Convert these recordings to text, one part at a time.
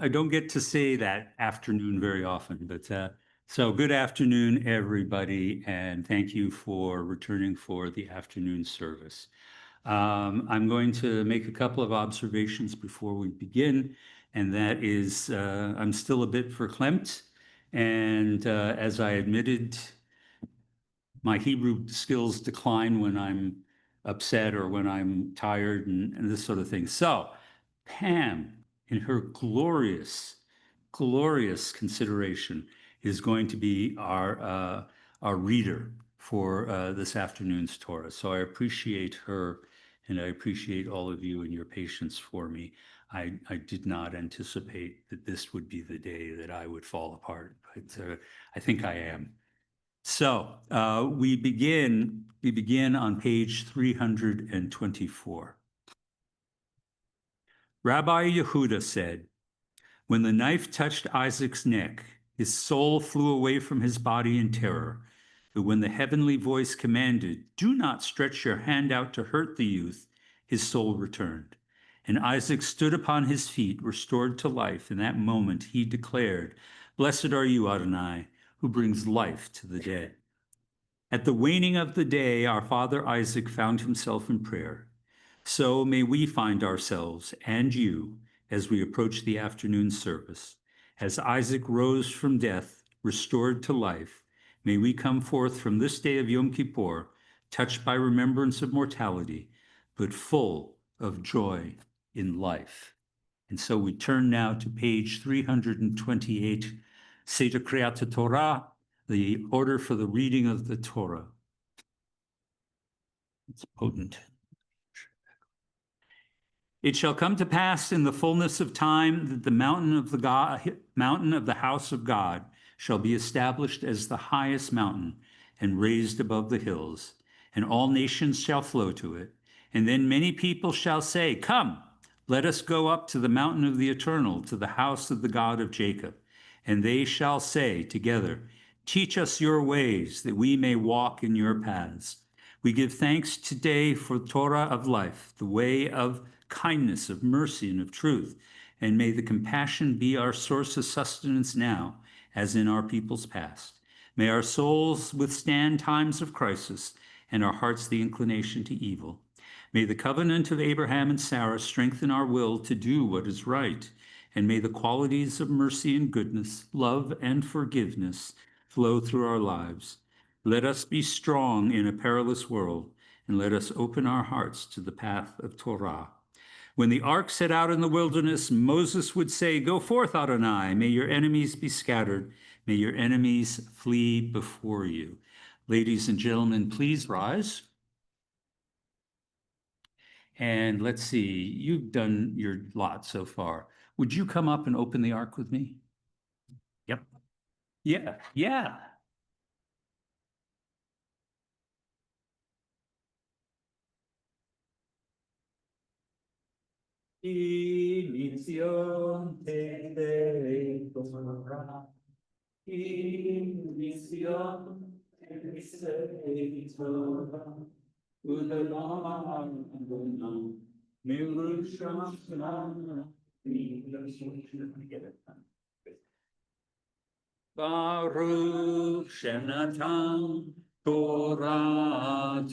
I don't get to say that afternoon very often, but so good afternoon, everybody, and thank you for returning for the afternoon service. I'm going to make a couple of observations before we begin, and that is I'm still a bit verklempt, and as I admitted, my Hebrew skills decline when I'm upset or when I'm tired and this sort of thing. So, Pam, in her glorious consideration, is going to be our reader for this afternoon's Torah. So I appreciate her, and I appreciate all of you and your patience for me. I did not anticipate that this would be the day that I would fall apart, but I think I am. So we begin on page 324. Rabbi Yehuda said, when the knife touched Isaac's neck, his soul flew away from his body in terror. But when the heavenly voice commanded, do not stretch your hand out to hurt the youth, his soul returned. And Isaac stood upon his feet, restored to life. In that moment he declared, blessed are you, Adonai, who brings life to the dead. At the waning of the day, our father Isaac found himself in prayer. So may we find ourselves, and you, as we approach the afternoon service. As Isaac rose from death, restored to life, may we come forth from this day of Yom Kippur, touched by remembrance of mortality, but full of joy in life. And so we turn now to page 328, Seder Kriyat Torah, the order for the reading of the Torah. It's potent. It shall come to pass in the fullness of time that the mountain of the house of God shall be established as the highest mountain and raised above the hills, and all nations shall flow to it. And then many people shall say, come, let us go up to the mountain of the eternal, to the house of the God of Jacob. And they shall say together, teach us your ways, that we may walk in your paths. We give thanks today for Torah of life, the way of kindness, of mercy, and of truth. And may the compassion be our source of sustenance now, as in our people's past. May our souls withstand times of crisis, and our hearts the inclination to evil. May the covenant of Abraham and Sarah strengthen our will to do what is right, and may the qualities of mercy and goodness, love and forgiveness flow through our lives. Let us be strong in a perilous world, and let us open our hearts to the path of Torah. When the ark set out in the wilderness, Moses would say, go forth, Adonai, may your enemies be scattered, may your enemies flee before you. Ladies and gentlemen, please rise. And let's see, you've done your lot so far. Would you come up and open the ark with me? Yep. Yeah. Inición te Torah. Inición te Torah. Udalam Milushana. Baruch Shenatan Torah.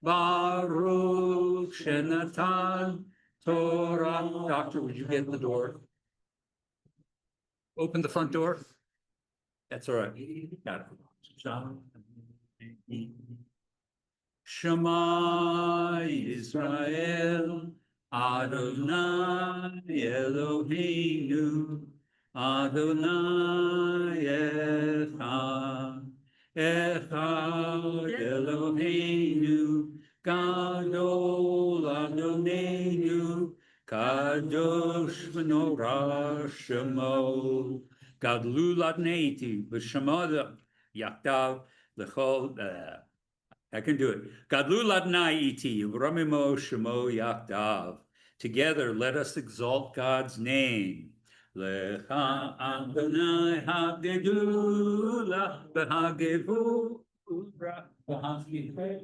Baruch Shenatan Torah. Doctor, would you get the door? Open the front door. That's all right. Got it. Shema Yisrael, Adonai Eloheinu, Adonai Echad Eloheinu, Gadol Adonenu, Kadosh v'norah Shemo, Gadlu ladneiti v'shemada Yakdav l'chol. I can do it. Gadlu ladnai iti v'ramimo Shemo Yakdav. Together, let us exalt God's name. Lecha Adonai hagedula v'hagevura v'hagevura.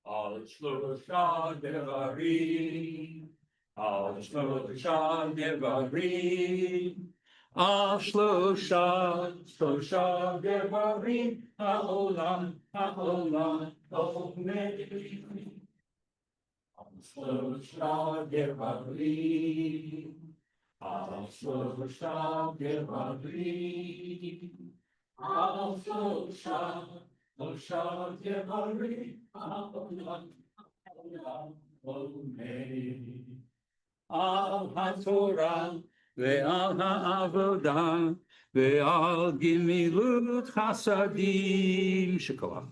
Al Shlosha Devarim, Al Shlosha Devarim, Al Shlosha Devarim, Haolam, Haolam, Omedim. Al Shlosha Devarim, Al Shlosha Devarim, Al Shlosha Devarim, Haolam, Al HaTorah ve'al ha'avodah ve'al gimilut chasadim shekolach.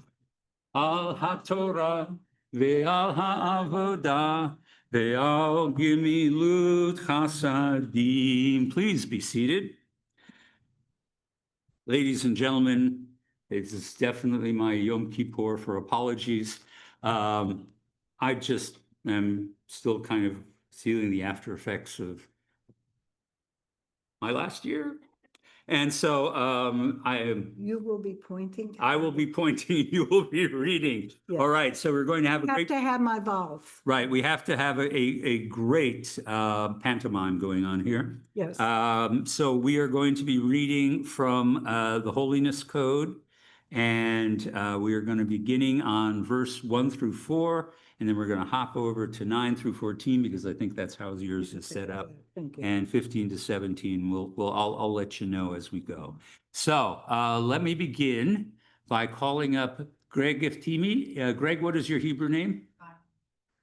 Al HaTorah ve'al ha'avodah ve'al gimilut chasadim. Please be seated. Ladies and gentlemen, this is definitely my Yom Kippur for apologies. I just am still kind of feeling the after effects of my last year. And so You will be pointing. I will be pointing, you will be reading. Yes. All right, so we're going to have a I have great, to have my vowels. right, we have to have a great pantomime going on here. Yes. So we are going to be reading from the Holiness Code, and we are going to be beginning on verse 1 through 4, and then we're going to hop over to 9 through 14 because I think that's how yours is set up, Thank you. and 15 to 17. I'll let you know as we go. So let me begin by calling up Greg Iftimi. Greg, what is your Hebrew name?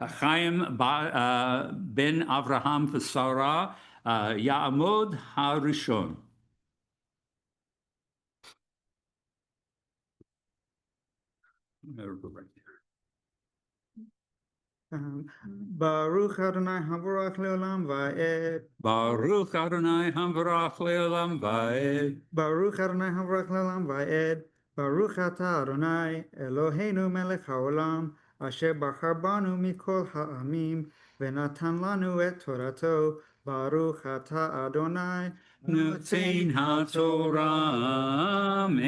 Chaim ben Avraham v'Sarah Ya'amod HaRishon. Baruch Adonai Havarach Leolam Va'ed. Baruch Adonai Havarach Leolam Va'ed. Baruch Adonai Havarach Leolam Va'ed. Baruch Ata Adonai Eloheinu Melech HaOlam Asher Bachar Banu Mikol Ha'amim Venatan Lanu Et Torato. Baruch Ata Adonai Notein HaTorah. Amen.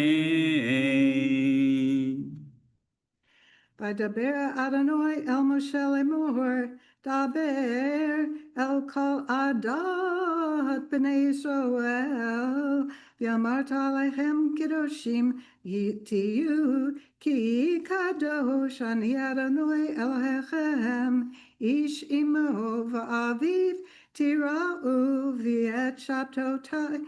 Vaydaber Adonai el Moshe lemor, daber el kol adat b'nei Yisrael, v'yamarta aleichem kedoshim tiyu, ki kadosh ani Adonai Elohechem, ish imo v'aviv tira'u v'et shabtotai,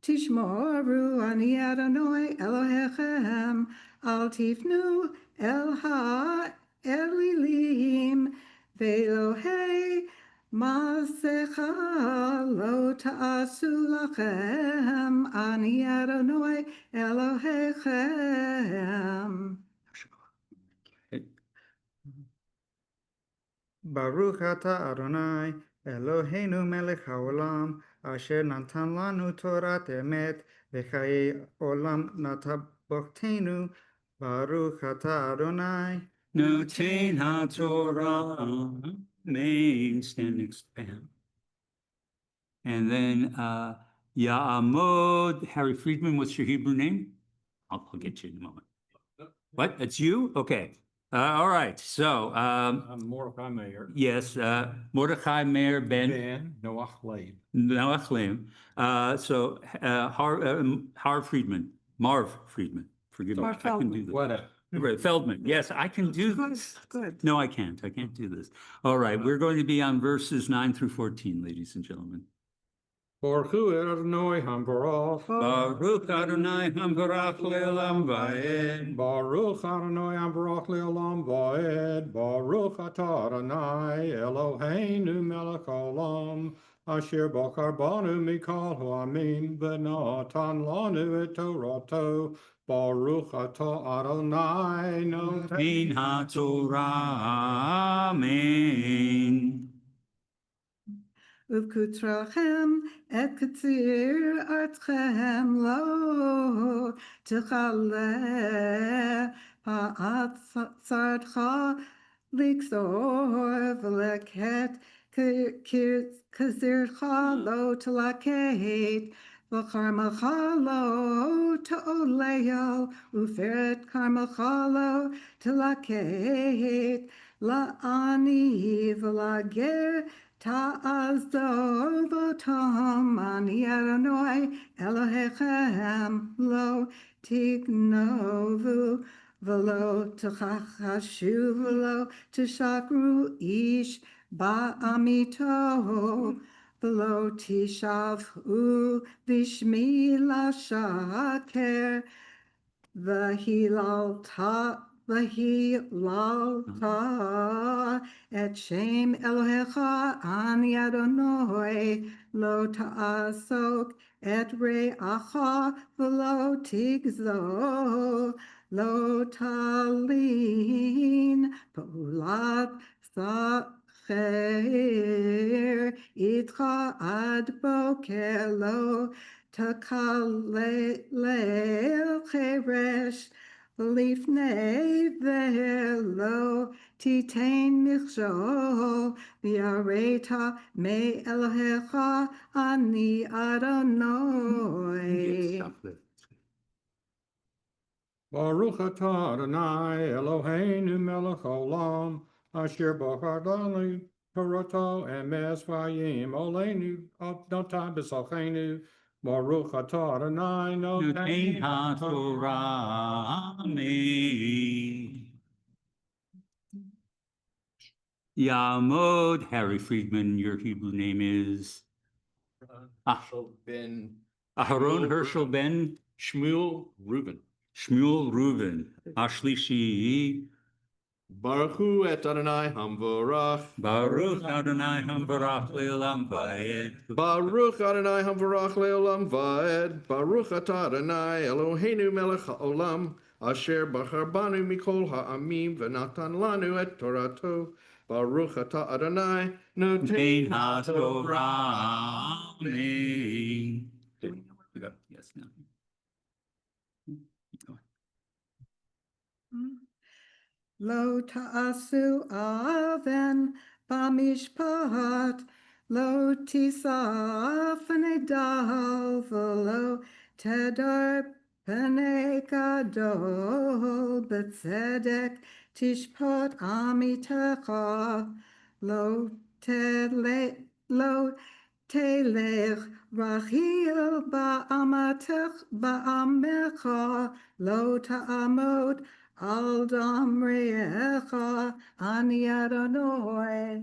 tishmoru ani Adonai Elohechem, al tifnu El ha-Elilim ve'Elohei Masecha lo ta'asu lachem ani Adonai Elohechem. Baruch Ata Adonai Eloheinu Melech HaOlam Asher Natan Lanu Torat Emet V'chayei Olam Natabochtenu. Baruch Ata Adonai Notein HaTorah. Amen. Stand next to Pam. And then Ya'amod, Harry Friedman, what's your Hebrew name? I'll get you in a moment. What? That's you? Okay. All right. So, I'm Mordechai Meir. yes, Mordechai Meir Ben Ben Noach Leib. Noach Leib. So, Harv Friedman, Marv Friedman. Forgive me. Marv I can do Feldman. this. Whatever. Right, Feldman. Yes, I can do Good, this. good. No, I can't. I can't do this. All right. We're going to be on verses 9 through 14, ladies and gentlemen. Baruch hu Adonai hambarach. Baruch Adonai hambarach le'olam va'ed. Baruch Adonai hambarach le'olam va'ed. Baruch atah Adonai Eloheinu melech haolam. Asher bachar banu mikol ha'amim v'natan lanu et Torato. Baruch atah Adonai noten. Ein HaTorah. Amen. ובקוטרכם את קציר ארצכם לא תכלה פעצתך לגזור ולקט קצירך לא תלקט וכרמך לא תעולל ופרת כרמך לא תלקט לעני ולגר תעזוב אותם, אני אדוני אלוהיכם, לא תגנובו ולא תכחשו ולא תשקרו איש בעמיתו, ולא תשבעו בשמי לשקר, והיללת את שם אלוהיך אני אדוני לא תעסוק את רעך ולא תגזול לא תלין פעולת שכר איתך עד בוקר לא תקלל חרש לפני ולא תיתן מכשול ויראת מאלוהיך אני אדוני. Baruch atah Adonai Eloheinu melech haolam, asher bachar Torato emes vayim oleinu nota b'salchenu. Baruch atah Adonai Noten HaTorah. Amen. Yamod, Harry Friedman, your Hebrew name is Herschel ben Aharon Herschel ben Shmuel Reuben. Shmuel Reuven. Ashlishi. Baruch hu et Adonai hamvorach. Baruch Adonai hamvarach le'olam va'ed. Baruch Adonai hamvorach leolam vaed. Baruch atah Adonai Eloheinu melech haolam. Asher bachar banu mikol ha'amim v'natan lanu et Torato. Baruch atah Adonai Noten noten HaTorah. Amen. Yes, no. Keep going. לא תעשו אבן במשפט, לא תישא פני דל ולא תדר פני גדול, בצדק תשפוט עמיתך, לא תלך רכיל בעמך, לא תעמוד על דם רעך, אני אדוני.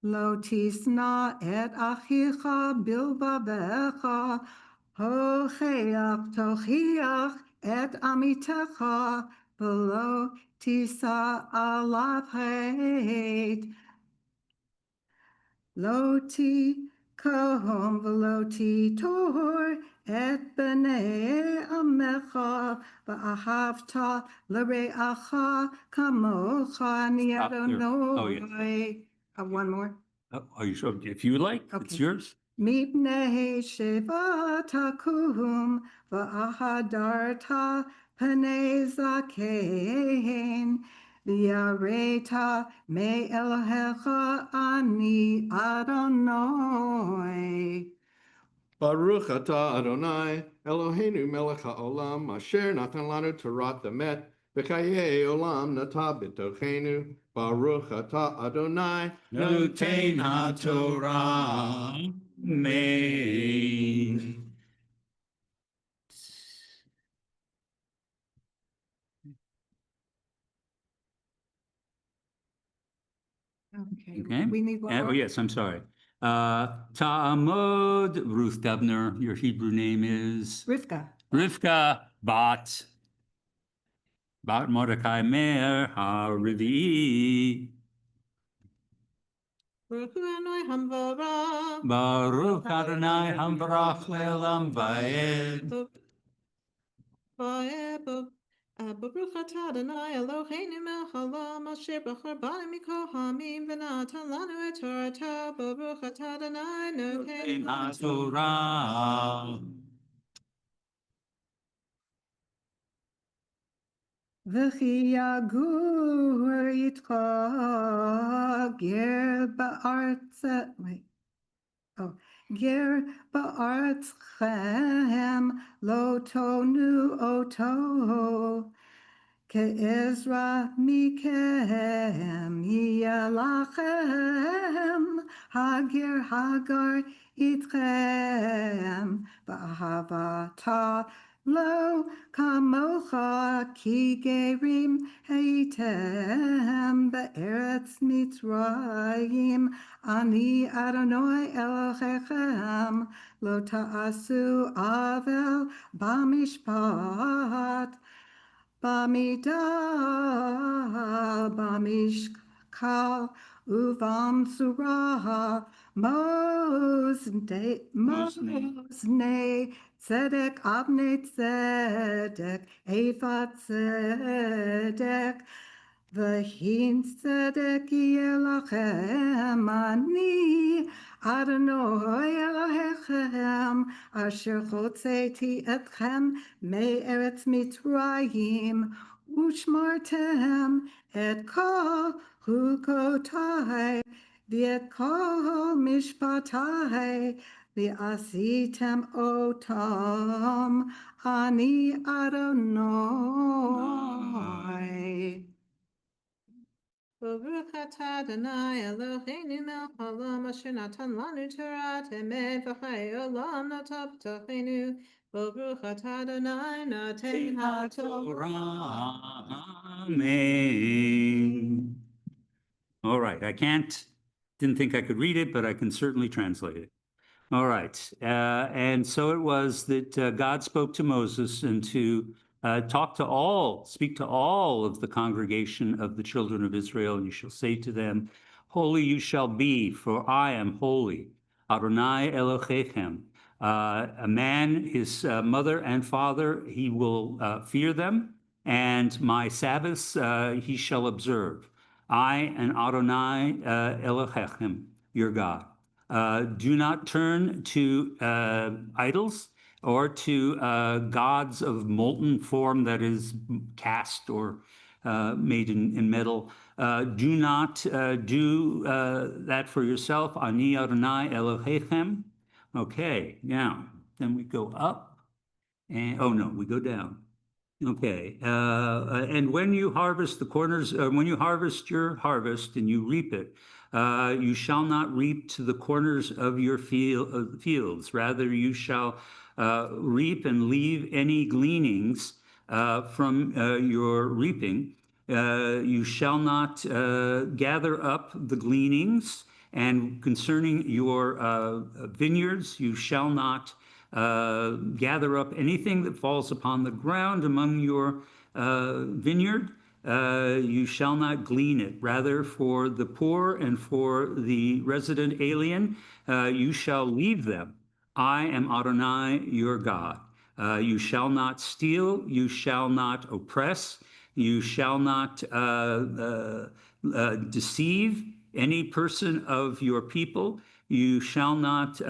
לא תשנא את אחיך בלבבך, תוכיח את עמיתך, ולא תישא עליו hate. לא תקום ולא תיטור את בני עמך, ואהבת לרעך כמוך, אני Stop there. Oh, yes. אדוני. One more. Oh, are you sure? If you like, it's Okay. yours. מפני שבא תקום והדרת פני זקן, ויראת מאלוהיך אני אדוני. Baruch atah Adonai Eloheinu melech haolam. Asher natan lanu torat emet. V'chayei olam nata b'tochenu. Baruch atah Adonai Noten HaTorah. Amen. Okay, Okay. we need one Oh, more. yes, I'm sorry. Ta'amod, Ruth Dubner, your Hebrew name is? Rivka. Rivka Bat Mordecai Meir HaRevi'i. Baruch Adonai Hamvarach. Baruch Adonai Hamvarach Le'olam Va'ed. Baruch atah Adonai Eloheinu melech haolam asher bachar banu mikol ha'amim v'natan lanu et Toratav. Baruch atah Adonai noten HaTorah. V'chi yagur yitcha ger ba'artz. Wait. Oh, ger ba'artzchem lo tonu oto. Ke'ezra mikem yalachem hagar itchem ba'ahavata lo kamocha ki gerim heitem be'eretz Mitzrayim ani Adonai Elohechem lo ta'asu avel b'mishpat Bamidah, Bamishkal, Uvam Surah, Mosne, Tzedek, Abne Tzedek, Eva Tzedek, V'hin Tzedek Yelachem, Ani, Adonai Elohechem, Asher Chotzeti Etchem, Me'eretz Mitzrayim, Ushmartem et kol chukotai, v'et kol mishpatai, v'asitem otam, ani Adonai. Baruch atah Adonai Eloheinu melech haolam asher natan lanu Torah emet v'chayei olam natan b'tochenu. Baruch atah Adonai noten HaTorah. Amen. All right, didn't think I could read it, but I can certainly translate it. All right, and so it was that God spoke to Moses and to speak to all of the congregation of the children of Israel, and you shall say to them, Holy you shall be, for I am holy. Adonai Elohechem. A man, his mother and father, he will fear them, and my Sabbaths he shall observe. I am Adonai Elohechem, your God. Do not turn to idols or to gods of molten form that is cast or made in metal. Do not do that for yourself. Ani Adonai Elohechem. Okay, now, then we go up, and, oh no, we go down. Okay, and when you harvest the corners, when you harvest your harvest and you reap it, you shall not reap to the corners of your fields. Rather, you shall reap and leave any gleanings from your reaping. You shall not gather up the gleanings, and concerning your vineyards, you shall not gather up anything that falls upon the ground among your vineyard. You shall not glean it. Rather, for the poor and for the resident alien, you shall leave them. I am Adonai, your God. You shall not steal. You shall not oppress. You shall not deceive any person of your people. You shall not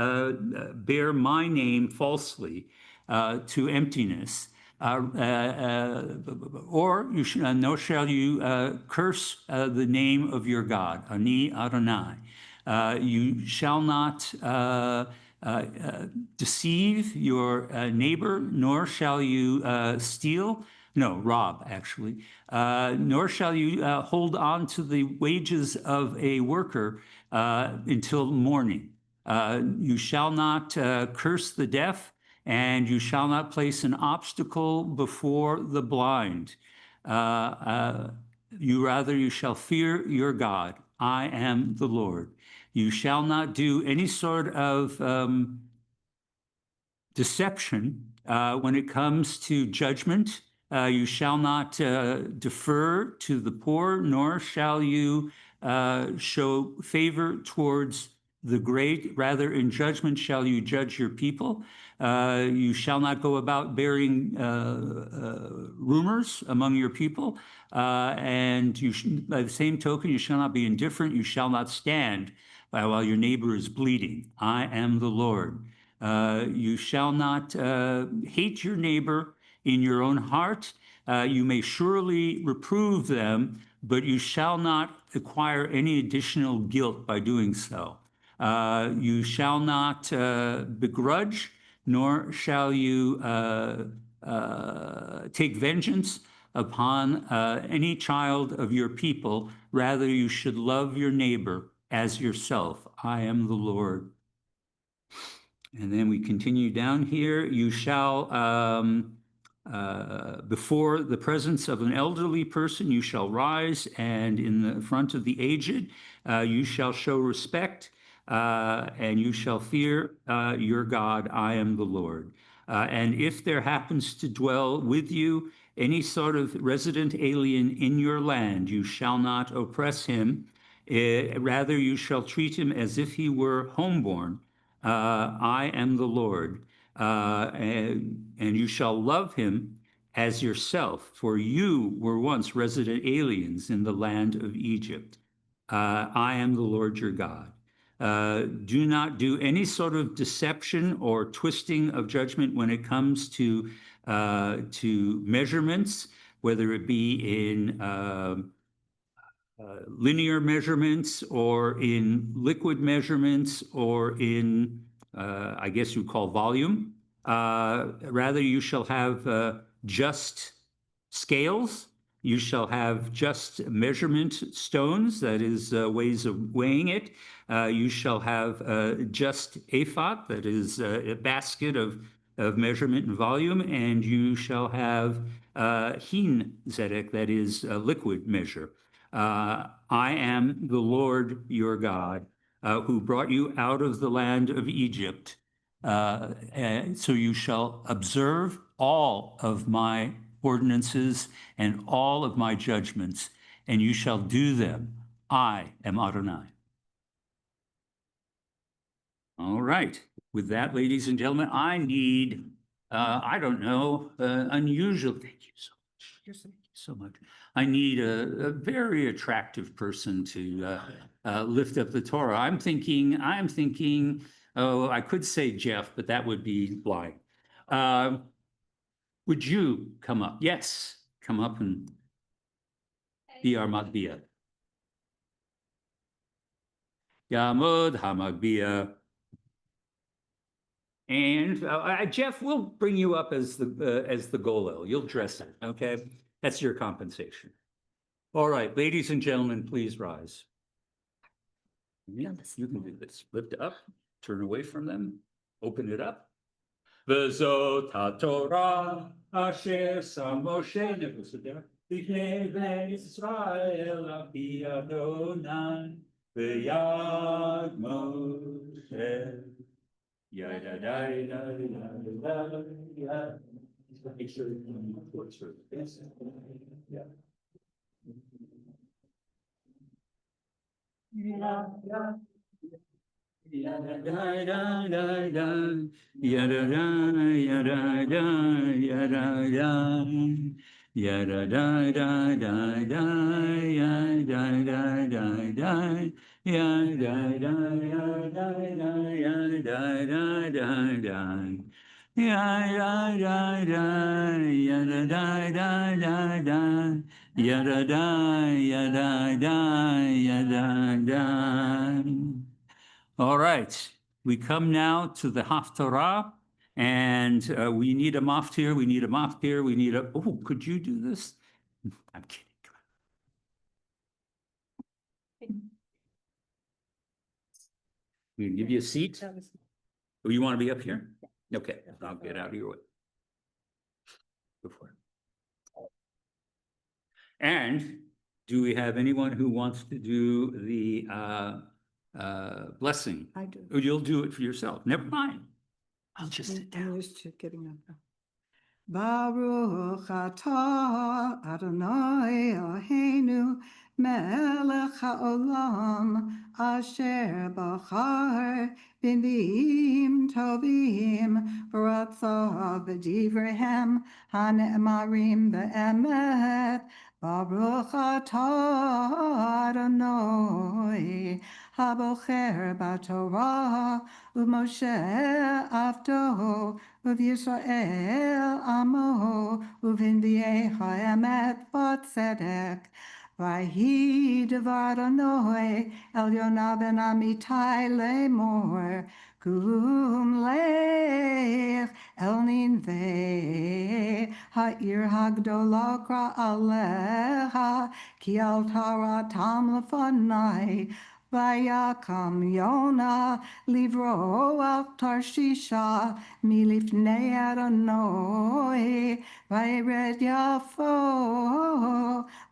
bear my name falsely to emptiness. Or nor shall you curse the name of your God, Ani Adonai. You shall not deceive your neighbor, nor shall you steal. No, rob, actually. Nor shall you hold on to the wages of a worker until morning. You shall not curse the deaf, and you shall not place an obstacle before the blind. You shall fear your God. I am the Lord. You shall not do any sort of deception when it comes to judgment. You shall not defer to the poor, nor shall you show favor towards the great. Rather, in judgment shall you judge your people. You shall not go about bearing rumors among your people. And by the same token, you shall not be indifferent. You shall not stand while your neighbor is bleeding. I am the Lord. You shall not hate your neighbor in your own heart. You may surely reprove them, but you shall not acquire any additional guilt by doing so. You shall not begrudge, nor shall you take vengeance upon any child of your people. Rather, you should love your neighbor as yourself. I am the Lord. And then we continue down here. You shall, before the presence of an elderly person, you shall rise, and in the front of the aged, you shall show respect, and you shall fear your God. I am the Lord. And if there happens to dwell with you any sort of resident alien in your land, you shall not oppress him. Rather, you shall treat him as if he were homeborn. I am the Lord, and you shall love him as yourself, for you were once resident aliens in the land of Egypt. I am the Lord your God. Do not do any sort of deception or twisting of judgment when it comes to measurements, whether it be in linear measurements or in liquid measurements or in, I guess you'd call volume. Rather, you shall have just scales. You shall have just measurement stones, that is ways of weighing it. You shall have just ephod, that is a basket of measurement and volume, and you shall have hin zedek, that is a liquid measure. I am the Lord your God, who brought you out of the land of Egypt. So you shall observe all of my ordinances and all of my judgments, and you shall do them. I am Adonai. All right. With that, ladies and gentlemen, I need, I don't know, unusual. Thank you so much. Yes, thank you so much. I need a very attractive person to lift up the Torah. I'm thinking, oh, I could say Jeff, but that would be lying. Would you come up? Yes, come up and be our Magbia. Yamod HaMagbia. And Jeff, we'll bring you up as the golel. You'll dress it, okay? That's your compensation. All right, ladies and gentlemen, please rise. Yeah, you can do this. Lift it up, turn away from them, open it up. V'zot haTorah asher sam Moshe b'nei Yisrael api Adonai v'yad Moshe. Make sure you can record through this. Yeah. All right, we come now to the Haftarah, and we need a maftir, we need a maftir, we need a, oh, could you do this? I'm kidding. We can give you a seat. Oh, you want to be up here? Okay, I'll get out of your way. Go for it. And do we have anyone who wants to do the blessing. I do. Or you'll do it for yourself. Never mind. I'll just sit I'm down. used to getting up now. Baruch atah Adonai Eloheinu melech haolam asher bachar b'nviim tovim v'ratzav v'divrehem hane'emarim be'emet. Baruch atah Adonai habocher b'torah u'Moshe avdo ובישראל עמו, ובנביאי האמת בצדק. ויהי דבר אדוני אל יונה בן אמיתי לאמור, קום לך אל נינווה, העיר הגדולה קראה לך, כי אל תרתם לפני. ויקם יונה לברוח תרשישה מלפני אדוני, וירד יפו,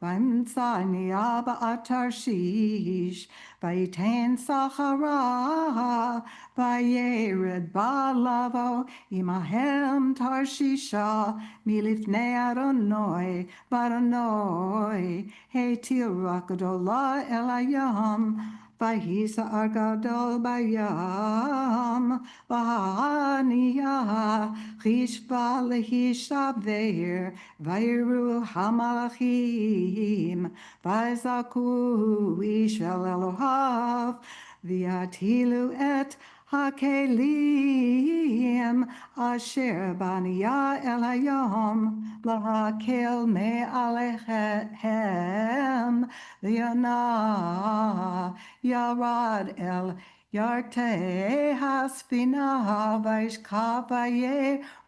וימצא ענייה בתרשיש, ויתן סחרה, וירד בלבו עמהם תרשישה מלפני אדוני, ואדוני הטיל רוח גדולה אל הים, ויהי סער גדול בים, והענייה חישבה להישבר, ויראו המלאכים, ויזעקו איש אל אלוהיו, ויטילו את הכלים אשר בענייה אל היום, להקל מעליהם, ויונה ירד אל ירתי הספינה, וישכב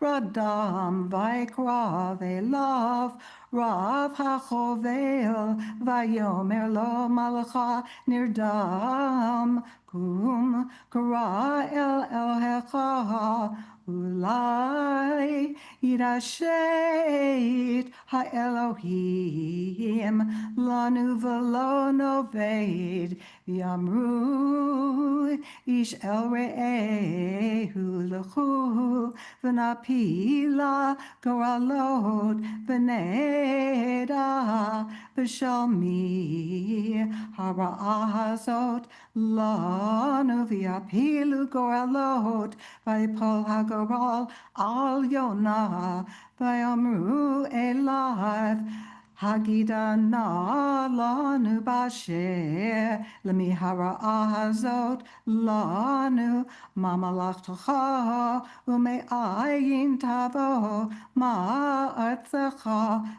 וירדם, ויקרב אליו רב החובל, ויאמר לו מלאך נרדם, קום קרא אל אלוהיך, אולי ירשת האלוהים לנו ולא נאבד, ויאמרו איש אל רעהו לכו ונפילה גורלות ונדע בשל מי הרעה הזאת לנו, ויפילו גורלות, ויפול הגורל על יונה, ויאמרו אליו, הגידה נא לנו באשר למי הרעה הזאת לנו, מה מלאכתך ומאין תבוא, מה ארצך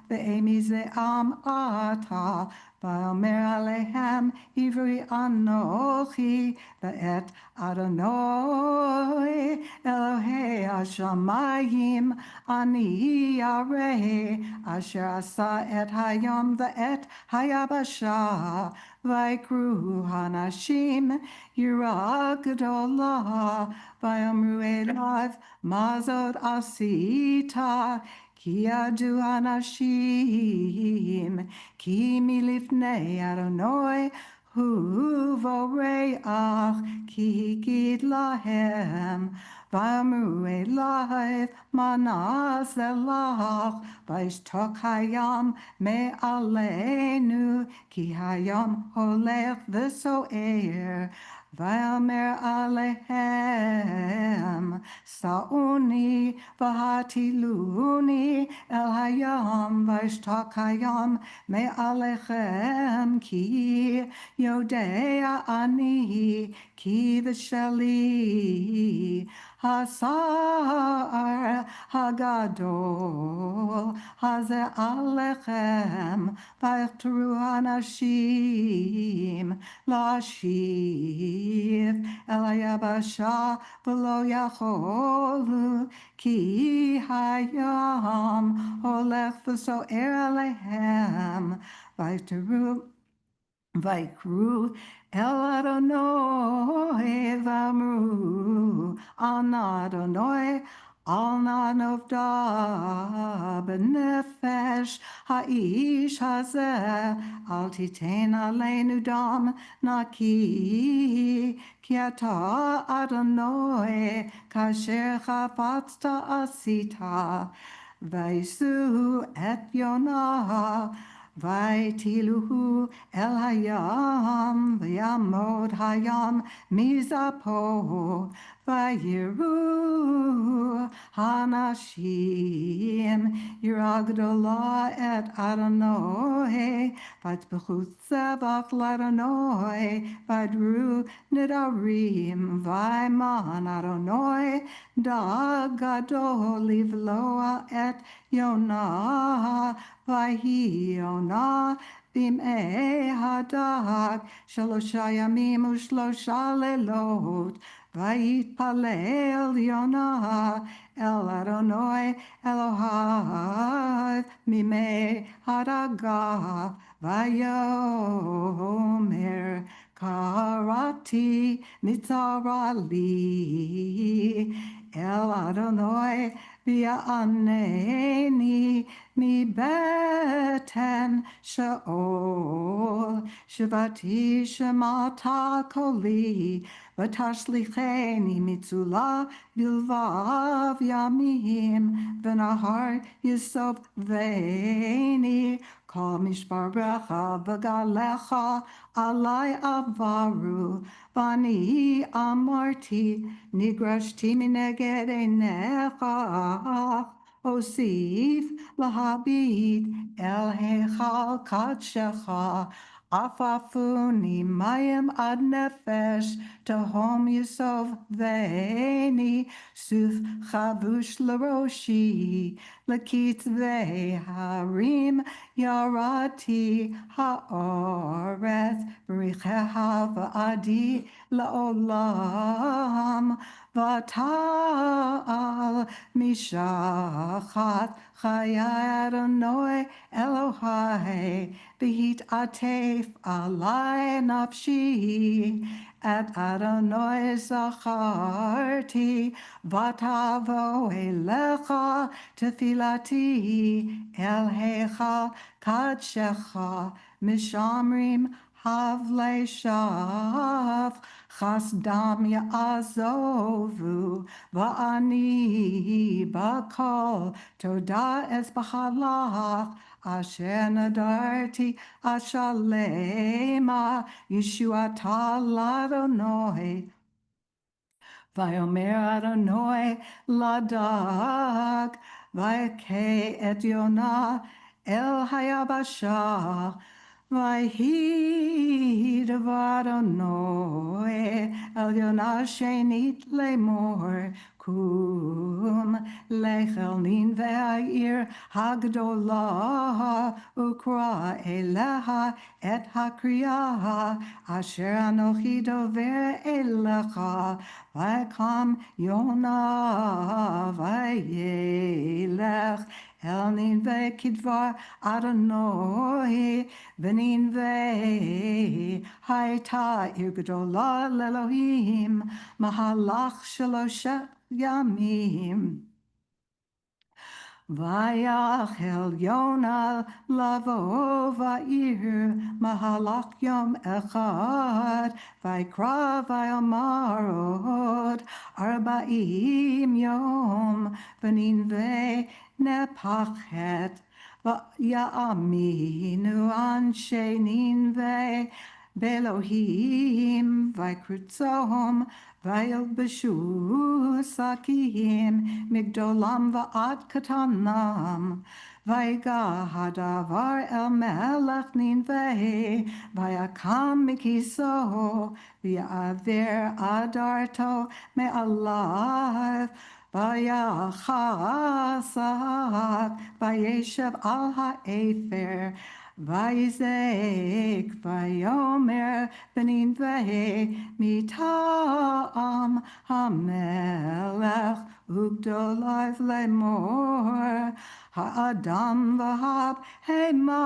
ואימי זה עם אתה. ואומר עליהם עברי אנוכי, ואת אדוני אלוהי השמיים אני ירא, אשר עשה את הים ואת היבשה. ויקראו הנשים יראה גדולה, ויאמרו אליו מה זאת עשית? כי ידעו הנשים כי מלפני אדוני הוא בורח, כי הגיד להם. ואמרו אליו מה נעשה לך? וישתוק הים מעלינו, כי הים הולך וסוער. ואומר עליהם שאוני והטילוני אל הים, וישתוק הים מעליכם, כי יודע אני כי בשלי השר הגדול הזה עליכם. ויחתרו הנשים להשיב אל היבשה ולא יכולו, כי הים הולך וסוער עליהם. ויקראו אל אדוני ואמרו, אנא אדוני al na'novda b'nefesh ha'ish hazeh, al titen aleinu dam naki, ki ata Adonai kasher chafatzta asita, vaisu et Yonah, Vaitiluhu el hayam, vayamod hayam mizapo, vayiru hanashim, yiragdola et Adonai, vatbechut zevach l'Adonai, vadru nidarim, vayman Adonai, da gadol livloa et Yonah, Vahi Yonah bim'ei hadag shalosha yamim u'shlosha lelot vayitpalel Yonah el Adonai Elohav mim'ei hadaga vayomer karati nitzarali el Adonai v'ya'aneni mi beten Sheol, Shavati Shemata Koli, Vatashlicheni Mitzula, Bilvav Yamim, Venahar Yisov Veni, Kol Mishparecha V'galecha, Alai Avaru, Vani Amarti, Nigrashti Mineged Einecha, Osif lahabit el heichal kadshecha, afafuni mayim ad nefesh, tahom yisov ve'eni, suf chavush laroshi, lakitve harim, yarati ha'oretz, b'richeha v'adi la'olam, v'tal mishachat chayei Adonai Elohai v'hit atef alai nafshi et Adonai zacharti v'tavo elecha tefilati el heichal kadshecha mishamrim havlei shav chasdam ya'azovu va'ani bakol toda es b'halach asher nadarti ashalema yeshuata l'Adonai Vayomer Adonai ladag vayakei et Yonah el hayabasha vayhi devar Adonai el Yonah shenit lemor kum lechel nin ve'ayir hagdolah ukra eleha et hakriya asher anochi dover elecha vaykom Yonah vayelech el ninve kidvar Adonai v'ninve hayta ir gdola l'Elohim mahalach shalosh yamim. Vayachel Yonah lavo va'ir mahalach yom echad vayikra vayamarod arba'im yom v'ninve nepachet va'yaminu anshe ninve Belohim vaykrutzohom vayelbeshu sakim migdolam va'ad katanam vayga hadavar el melech ninveh vayakam mikiso v'yaver adarto me'alav vayachasak vayeshev al ha'efer Vayzek vayomer b'ninveh mitam hamelech ugdolav lemor ha'adam v'hab hema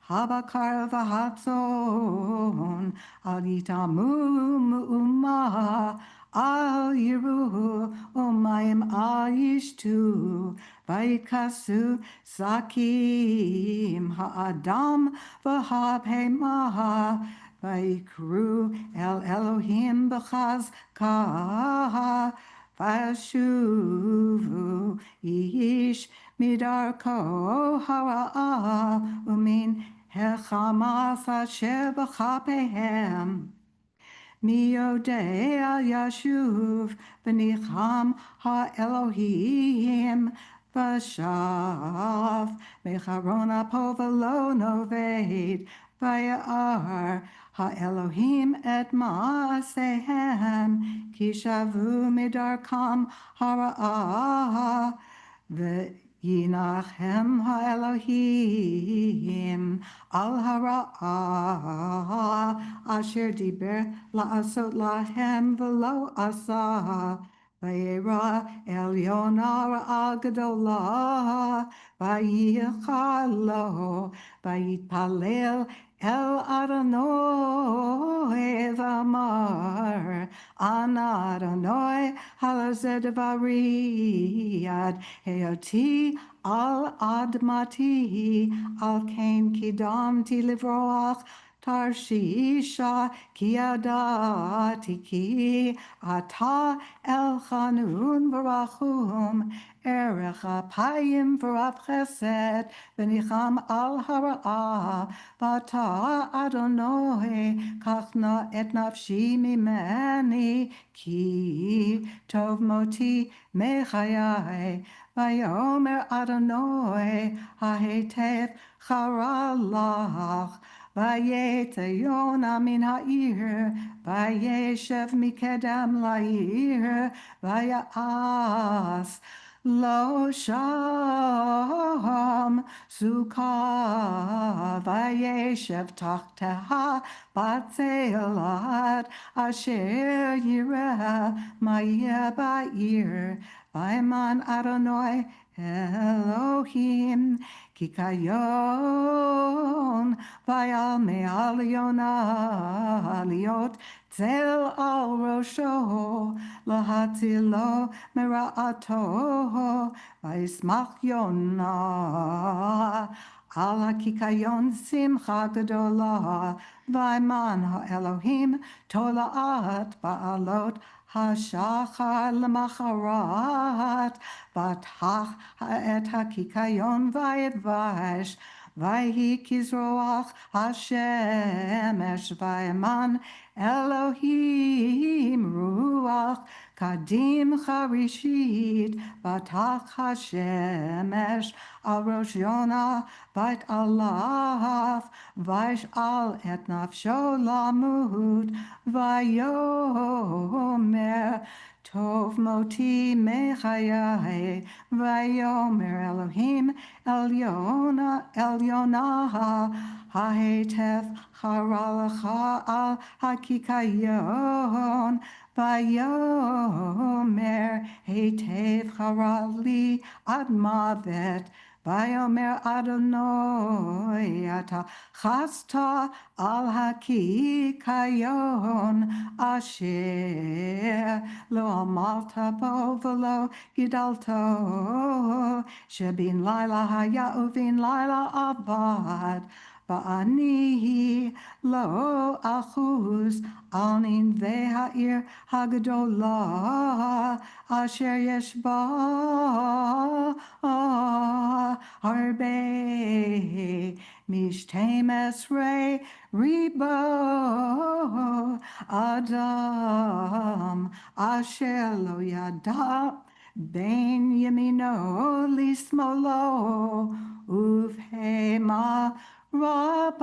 habakar v'hatzon al yitamu mu'uma al yiruhu umay al yishtu vayikasu sakim ha'adam v'ha'bhema vayikru el Elohim b'chazka vayashuvu ish midarko hara'a umin hechamas asher b'chapehem Mi yodea yashuv v'nicham ha'Elohim v'shav mecharon apo v'lo noved v'ya'ar ha'Elohim et ma'asehem ki shavu midarkam hara'ah V'yinachem ha'Elohim al hara'ah asher diber la'asot lahem v'lo asa v'yera Elyona ra'a gadola v'yichalo v'yitpalel El Adonai v'amar Ana Adonai halazeh devari ad heoti al admati al kain kidamti livroach Tarshisha ki adati ki ata el chanun v'rachum erech apayim v'rav chesed v'nicham al hara'ah v'ata Adonai kachna et nafshi mimeni ki tov moti mechayai Vayomer Adonai hahetef charalach Vayeta Yona min ha'ir Vayeshev mikedam la'ir Vayas Lo sham sukkah vayeshev tachteha batzeilad asher yireh ma'yeh ba'ir vayman Adonai Elohim kikayon vayal me'al yona liot tzel al rosho lahatilo mera'ato vayismach yona al hakikayon simcha gadola vayman ha'Elohim tola'at ba'alot hashachar lemacharat vatach et hakikayon vayvash Vayhi kizroach Hashemesh vayman Elohim ruach kadim charishit vatach Hashemesh al rosh Yonah vayt alav vaysh al et nafsho lamut vayomer Tov moti mechayai vayomer Elohim Elyona hahetef haralacha al hakikayon vayomer hetef harali ad mavet Vayomer Adonai ata chasta al hakikayon asher lo amalta bo v'lo gidalto shebin laila haya uvin laila avad Ba'ani lo achuz al ninvei ha'ir hagdola asher yesh ba harbe mishtem esrei ribo adam asher lo yada ben yamino lismolo uvhema Rabbah,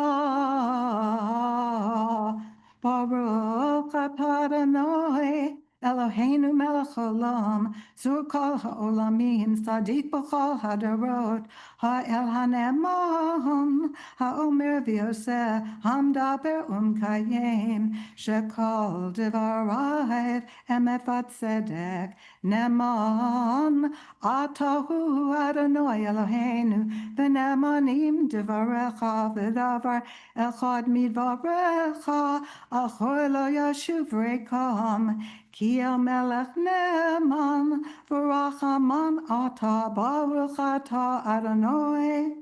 Baruch atah Adonai, Eloheinu melech olam, zur kol ha'olamim, tzadik b'chol hadarot, ha'el hane'eman, ha'omer v'yoseh, hamdaber kayem, shekol devarayv, emet v'tzedek, neman, atahu Adonai Eloheinu, v'nemanim devarecha, v'davar echad midvarecha, achor lo yashuv rekam, Ki melech ne'eman, v'rachaman ata, baruch ata Adonai.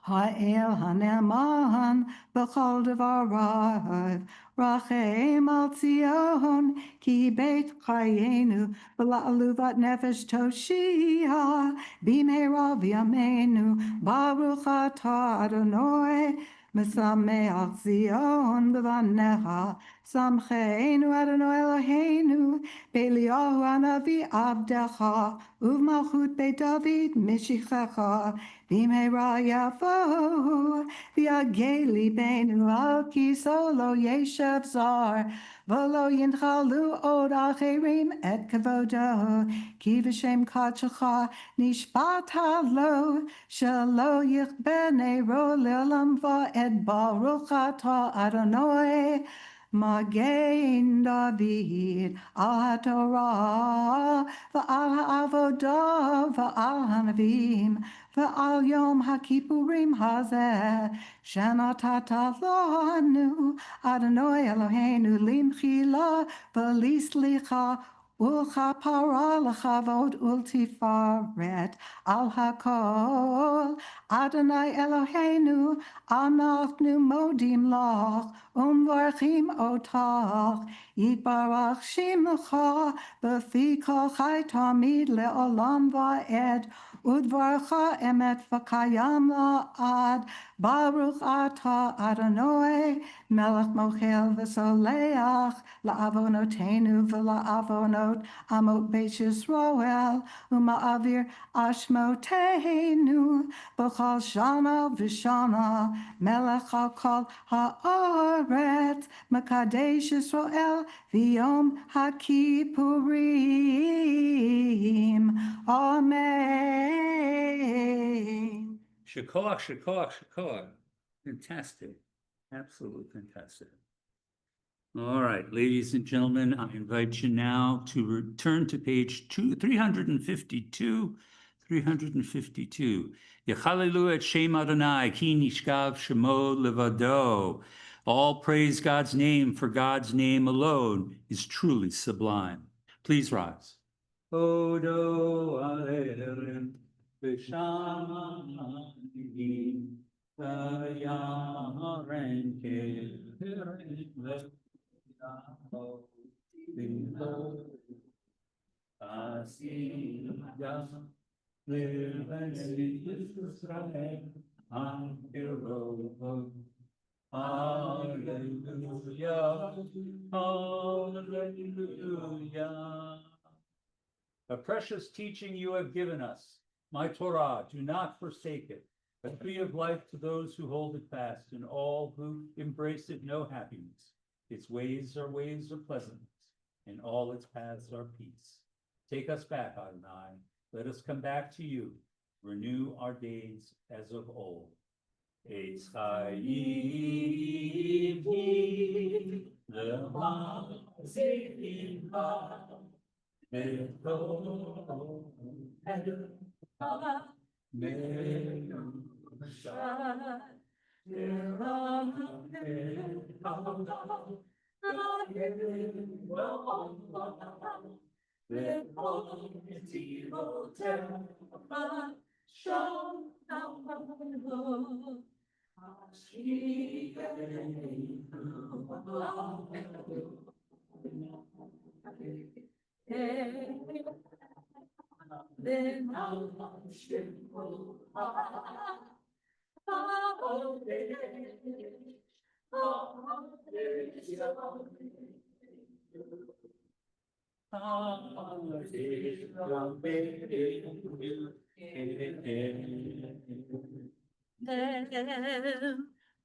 Ha'el ha'ne'eman b'chol devarav, rachem al Tzion, ki beit chayenu, v'la'aluvat nefesh toshia, b'meira v'yameinu, baruch ata Adonai, mesameach Zion b'vanecha, samcheinu Adonai Eloheinu, be'eliyahu hanavi abdecha, uv'malchut beit David mishichecha, b'meira yavo, v'yageli beinu al kiso lo yeshev zar, v'lo yinchalu od acherim et kavodo, ki v'shem kadshecha nishbata lo, shelo yichbe neiro le'olam va'ed, baruch ata Adonai, Magen David, al HaTorah, v'al ha'avodah, v'al hanavim, v'al Yom HaKippurim hazeh, shenatata lanu, Adonai Eloheinu limchila v'lislicha, ulchapara l'chavod ultifaret, al hakol, Adonai Eloheinu, anachnu modim lach, umvarchim otach, yitbarach shimcha, b'fi kol chai tamid le'olam va'ed, udvarcha emet v'kayam la'ad, baruch ata Adonai, melech mochel v'soleach, la'avonotenu v'la'avonot amot beit Yisroel, uma'avir ashmotenu, b'chol shana v'shana, melech al kol ha'aretz, mekadesh Yisroel, v'yom ha'kippurim. Amen. Shekoach, shekoach, shekoach. Fantastic. Absolutely fantastic. All right, ladies and gentlemen, I invite you now to return to page 352. 352. Yechalelu et Shem Adonai, ki nishkav shemo levado. All praise God's name, for God's name alone is truly sublime. Please rise. Odo alerem v'shamim v'yaren kerem Hallelujah, hallelujah. A precious teaching you have given us, my Torah, do not forsake it. A tree of life to those who hold it fast, and all who embrace it know happiness. Its ways are pleasantness, and all its paths are peace. Take us back, Adonai. Let us come back to you. Renew our days as of old. Eitz Chaim hi l'mazim ha.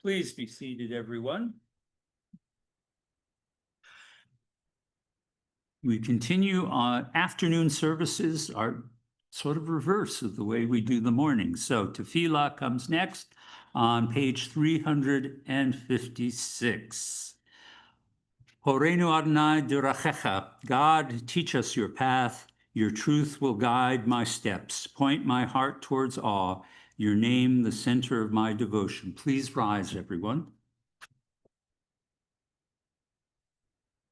Please be seated, everyone. We continue on afternoon services are sort of reverse of the way we do the morning. So Tefillah comes next on page 356. Horeinu Adonai derachecha, God, teach us your path. Your truth will guide my steps. Point my heart towards awe. Your name, the center of my devotion. Please rise, everyone.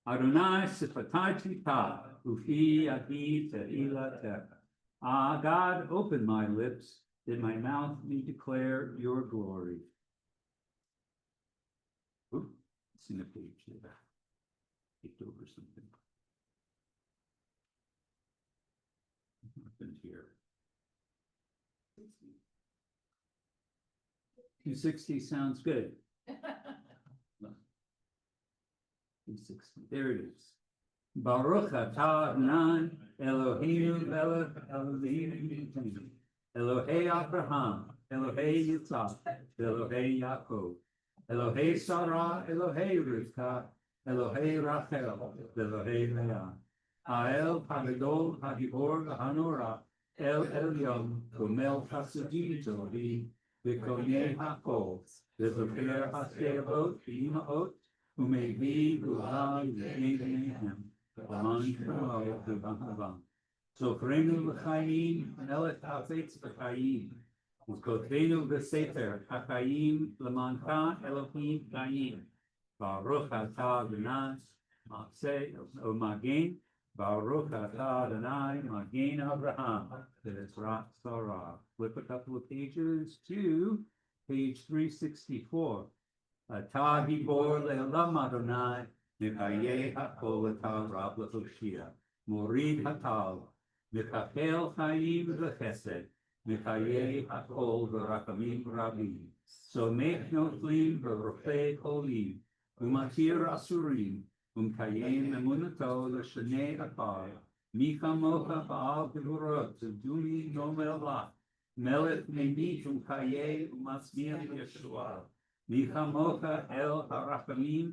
Adonai sifatati ta, ufi adi te'ilatecha. Ah, God, open my lips, that my mouth may declare your glory. Oop, it's in a page there. Kicked over something. What happened here? 260 sounds good. 260, there it is. Baruch atah Adonai Eloheinu melech Elohim Elohei Abraham, Elohei Yitzhak, Elohei Yaakov, Elohei Sarah, Elohei Rivka, Elohei Rachel, Elohei Leah, Ha'el Hagedol Hagibor Hanora, El Elyon, Gomel Chasadim Tovim, V'konei Hakol, V'zoker Haskeavot, V'ima'ot, U'mevi U'hai V'neihem, V'aman Shemo V'vahavam. Zochrenu l'chaim, melech hafetz b'chaim. U'kotvenu b'sefer ha'chaim l'mancha Elohim chaim. Baruch atah Adonai, Maaseh u'magen. Baruch atah Adonai, magen Abraham. Be'ezrat Sarah. Flip a couple of pages to page 364. Atah gibor le'olam Adonai, mechayeh hakol atah rab l'choshia. Morid hatal. Mechachel Chaim v'chesed, Mechayei hakol v'rakamim rabim. Somech noflim v'rofei cholim, Umatir asurim, Umkayem emunato l'shanei akar. Micha mocha ba'al gevurot, Zedumi nomel lach. Melech memit umkayei umasmiach Yeshua. Micha mocha el harakamim,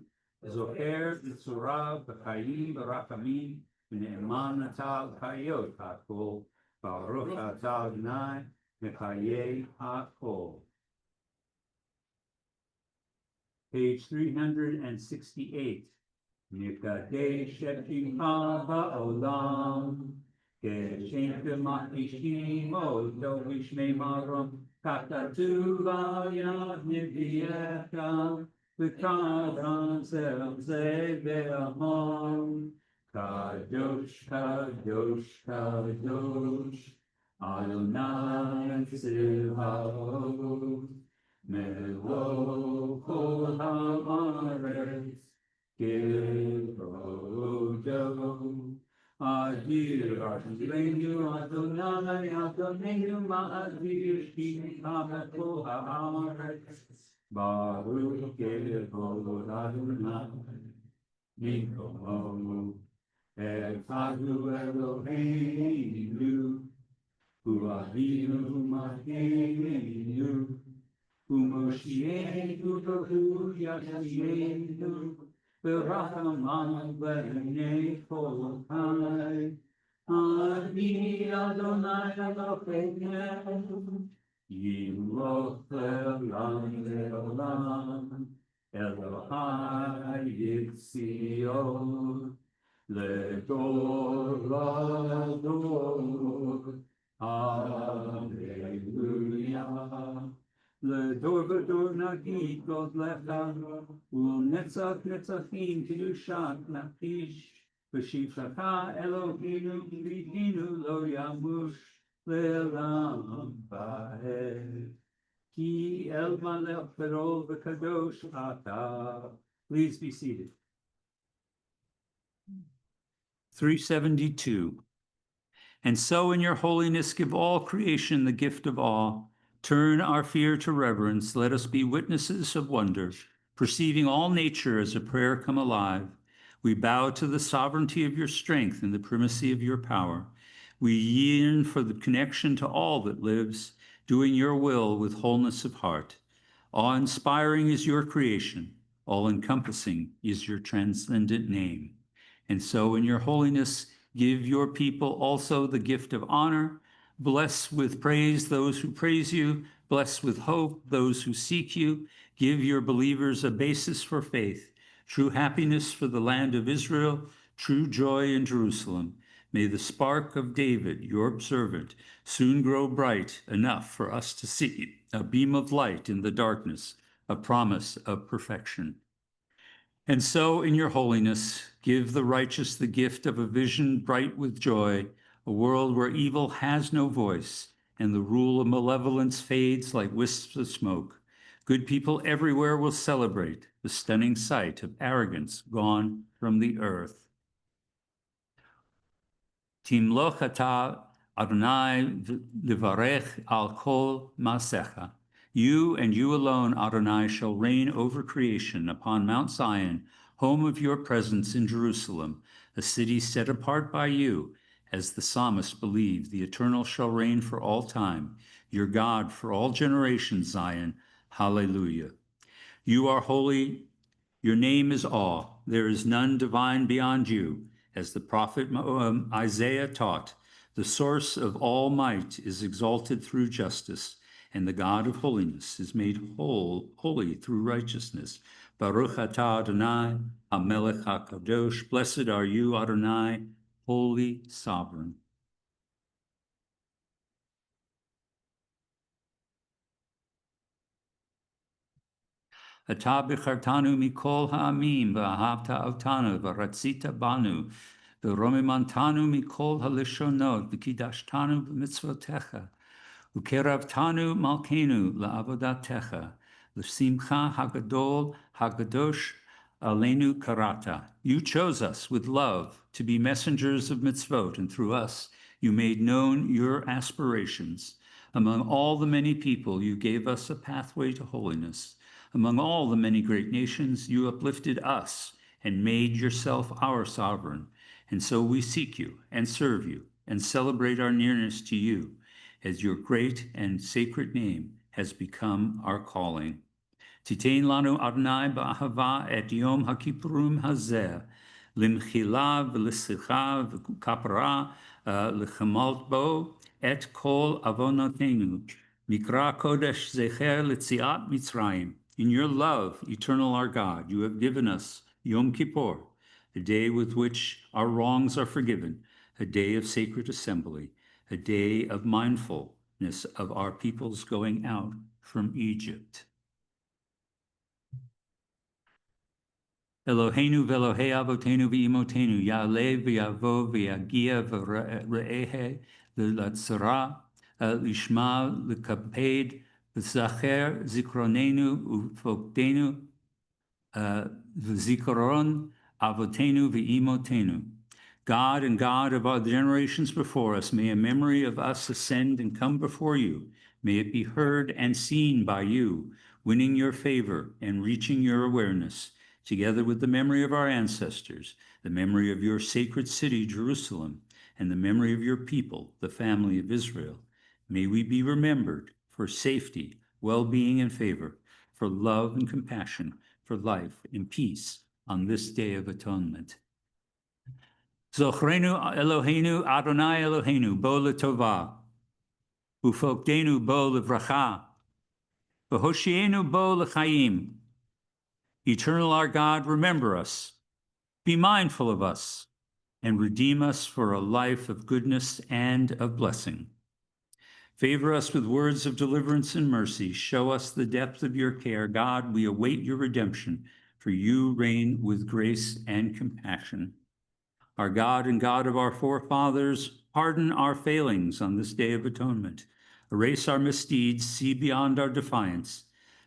Zocher v'tzurav v'chayim v'rakamim. Ne'eman atal chayot hakol, Baruch atah Adonai, mechayei hakol. Page 368. Nikadesh et shimcha ba'olam, Keshem k'machishim oto v'shnei marom, Kakatu v'yad neviyecha, V'kadan zel ze ve'amon. Kadosh, Kadosh, Kadosh, Adonai Tzevaot, Melech kol haaretz, Kevod Adir Ashleinu Adonai, Adonai Ma'adir Shimcha kol haaretz, Baruch Kevod Adonai, Mikomo. Echadu Eloheinu, Hu Avinu Malkeinu, Hu Moshiach Hu Yashienu, V'Rachaman V'nei Kol Chai, Ani Adonai Eloheinu, Yimloch Le'olam Le'olam, Elohai Yitzion. L'dor, Hallelujah. L'dor v'dor nagid God lecha, u'netzach netzachim kedushat nachish, v'shivchacha Eloheinu v'vidinu lo yamush le'olam va'ed. Ki el malech v'rol v'kadosh ata. Please be seated. 372. And so in your holiness give all creation the gift of awe. Turn our fear to reverence. Let us be witnesses of wonder, perceiving all nature as a prayer come alive. We bow to the sovereignty of your strength and the primacy of your power. We yearn for the connection to all that lives, doing your will with wholeness of heart. Awe-inspiring is your creation. All-encompassing is your transcendent name. And so in your holiness, give your people also the gift of honor. Bless with praise those who praise you. Bless with hope those who seek you. Give your believers a basis for faith, true happiness for the land of Israel, true joy in Jerusalem. May the spark of David, your servant, soon grow bright enough for us to see a beam of light in the darkness, a promise of perfection. And so, in your holiness, give the righteous the gift of a vision bright with joy, a world where evil has no voice, and the rule of malevolence fades like wisps of smoke. Good people everywhere will celebrate the stunning sight of arrogance gone from the earth. Timloch ata Adonai livarech al kol maasecha. You and you alone, Adonai, shall reign over creation upon Mount Zion, home of your presence in Jerusalem, a city set apart by you. As the psalmist believed, the Eternal shall reign for all time, your God for all generations, Zion. Hallelujah. You are holy. Your name is awe. There is none divine beyond you. As the prophet Isaiah taught, the source of all might is exalted through justice, and the God of holiness is made holy through righteousness. Baruch atah Adonai, HaMelech HaKadosh. Blessed are you, Adonai, holy sovereign. אתה בחרתנו מכל העמים, ואהבת אותנו, ורצית בנו, ורוממתנו מכל הלשונות, וקידשתנו במצוותיך, וקרבתנו מלכנו לעבודתך, לשמחה הגדול, הקדוש עלינו קראת. You chose us with love to be messengers of mitzvot, and through us you made known your aspirations. Among all the many people, you gave us a pathway to holiness. Among all the many great nations, you uplifted us and made yourself our sovereign. And so we seek you and serve you and celebrate our nearness to you, as your great and sacred name has become our calling. Titein lanu Adonai ba'ahava et Yom HaKippurim hazeh, limchila v'lisicha v'kapara l'chamalt bo et kol avonotenu, mikra kodesh zecher l'tziat Mitzrayim. In your love, eternal our God, you have given us Yom Kippur, a day with which our wrongs are forgiven, a day of sacred assembly, a day of mindfulness of our people's going out from Egypt. Eloheinu ve'Elohei avotenu v'imotenu, ya'aleh v'yavo v'yagia v're'ehe l'tzara, lishma l'kaped v'zacher zikronenu u'foktenu v'zikaron avotenu v'imotenu. God and God of all the generations before us, may a memory of us ascend and come before you. May it be heard and seen by you, winning your favor and reaching your awareness, together with the memory of our ancestors, the memory of your sacred city, Jerusalem, and the memory of your people, the family of Israel. May we be remembered for safety, well-being, and favor, for love and compassion, for life and peace on this day of atonement. Zochrenu Eloheinu Adonai Eloheinu bo letovah, ufokdenu bo levracha, v'hoshienu bo lechayim. Eternal our God, remember us, be mindful of us, and redeem us for a life of goodness and of blessing. Favor us with words of deliverance and mercy. Show us the depth of your care. God, we await your redemption, for you reign with grace and compassion. Our God and God of our forefathers, pardon our failings on this day of atonement. Erase our misdeeds, see beyond our defiance.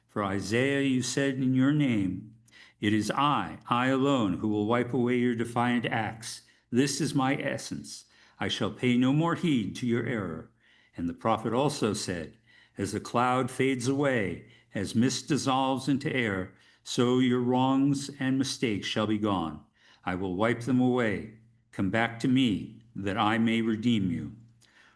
For Isaiah, you said in your name, it is I alone, who will wipe away your defiant acts. This is my essence. I shall pay no more heed to your error. And the prophet also said, as a cloud fades away, as mist dissolves into air, so your wrongs and mistakes shall be gone. I will wipe them away. Come back to me, that I may redeem you.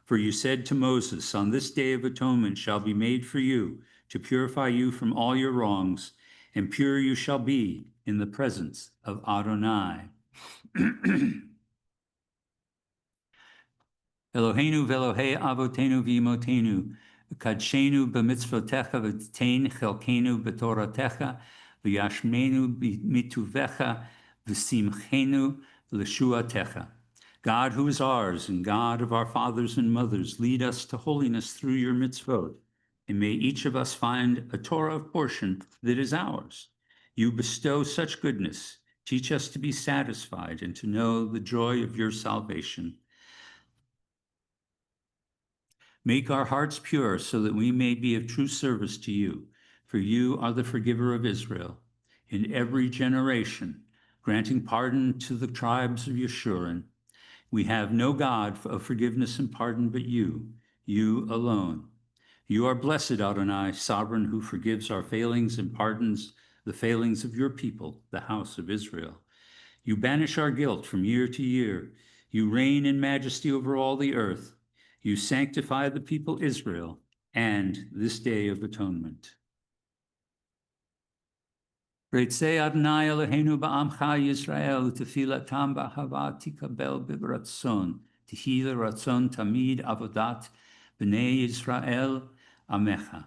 For you said to Moses, on this day of atonement shall be made for you, to purify you from all your wrongs, and pure you shall be in the presence of Adonai. Eloheinu ve'Elohei avotenu v'imotenu, kadshenu b'mitzvotecha v'tein chelkenu b'toratecha, v'yashmenu b'mituvecha, v'simchenu l'shuatecha. God who is ours and God of our fathers and mothers, lead us to holiness through your mitzvot, and may each of us find a Torah portion that is ours. You bestow such goodness. Teach us to be satisfied and to know the joy of your salvation. Make our hearts pure so that we may be of true service to you, for you are the forgiver of Israel. In every generation, granting pardon to the tribes of Yeshurun, we have no God of forgiveness and pardon but you alone. You are blessed, Adonai, sovereign, who forgives our failings and pardons the failings of your people, the house of Israel. You banish our guilt from year to year. You reign in majesty over all the earth. You sanctify the people Israel and this day of atonement. Reitzei Adonai Eloheinu ba'amcha Yisrael tefilatam b'ahava tikabel b'ratzon tehi ratzon tamid avodat b'nei Yisrael amecha.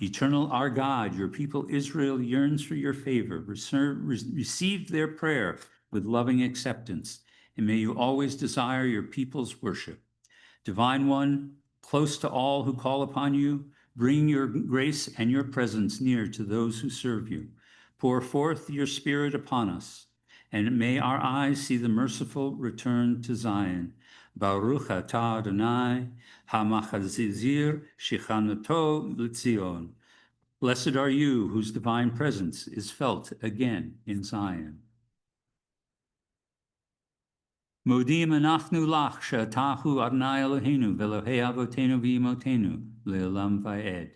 Eternal our God, your people Israel yearns for your favor. Receive their prayer with loving acceptance, and may you always desire your people's worship. Divine One, close to all who call upon you, bring your grace and your presence near to those who serve you. Pour forth your Spirit upon us, and may our eyes see the merciful return to Zion. Baruch atah Adonai, hamachazizir shechanato l'tzion. Blessed are you whose divine presence is felt again in Zion. Modim anachnu lach she'atahu Adonai Eloheinu v'Elohei avotenu v'imotenu le'olam va'ed.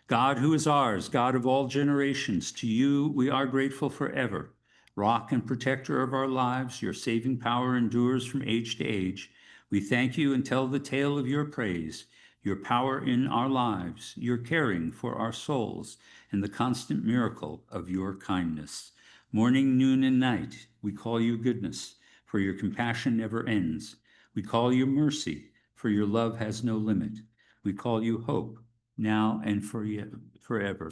God who is ours, God of all generations, to you we are grateful forever. Rock and protector of our lives, your saving power endures from age to age. We thank you and tell the tale of your praise, your power in our lives, your caring for our souls, and the constant miracle of your kindness. Morning, noon, and night, we call you goodness, for your compassion never ends. We call you mercy, for your love has no limit. We call you hope, now and forever.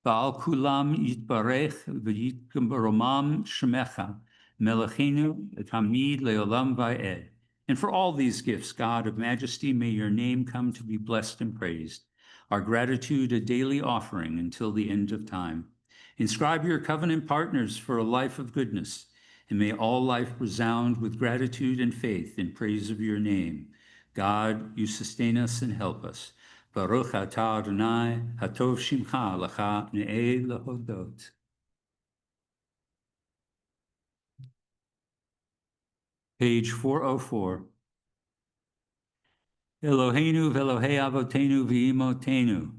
Ba'al kulam yitbarech v'yitbaromam shemecha, melechinu tamid leolam va'ed. And for all these gifts, God of majesty, may your name come to be blessed and praised. Our gratitude a daily offering until the end of time. Inscribe your covenant partners for a life of goodness, and may all life resound with gratitude and faith in praise of your name. God, you sustain us and help us. Baruch atah Adonai, hatov shimcha lecha ne'eh lehodot. Page 404. Eloheinu v'Elohei avotenu v'imotenu.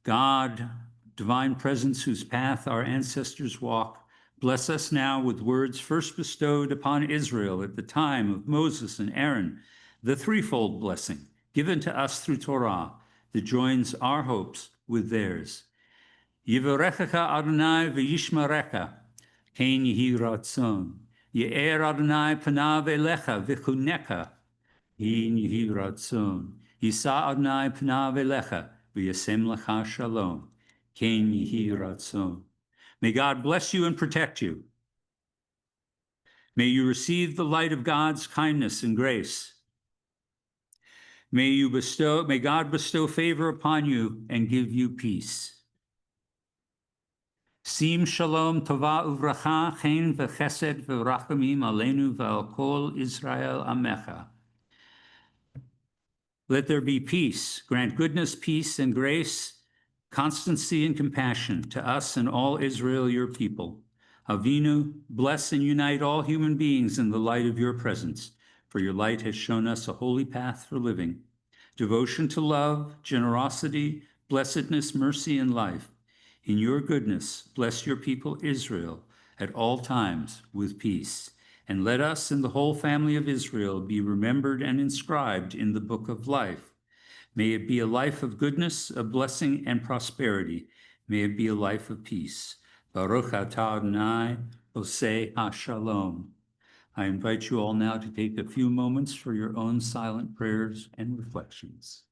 God, divine presence whose path our ancestors walk, bless us now with words first bestowed upon Israel at the time of Moses and Aaron, the threefold blessing given to us through Torah that joins our hopes with theirs. Yivarechecha Adonai v'yishmarecha, kein yehi ratzon. Ye'er Adonai panav elecha v'chunecha, kein yehi ratzon. Yisa Adonai panav elecha v'yasem lecha shalom, kein yehi ratzon. May God bless you and protect you. May you receive the light of God's kindness and grace. May God bestow favor upon you and give you peace. Sim shalom tova uvracha chen v'chesed v'rachamim aleinu v'al kol Israel amecha. Let there be peace. Grant goodness, peace, and grace, constancy and compassion to us and all Israel, your people. Avinu, bless and unite all human beings in the light of your presence, for your light has shown us a holy path for living. Devotion to love, generosity, blessedness, mercy, and life. In your goodness, bless your people Israel at all times with peace. And let us and the whole family of Israel be remembered and inscribed in the book of life. May it be a life of goodness, of blessing, and prosperity. May it be a life of peace. Baruch atah Adonai, oseh ha-shalom. I invite you all now to take a few moments for your own silent prayers and reflections.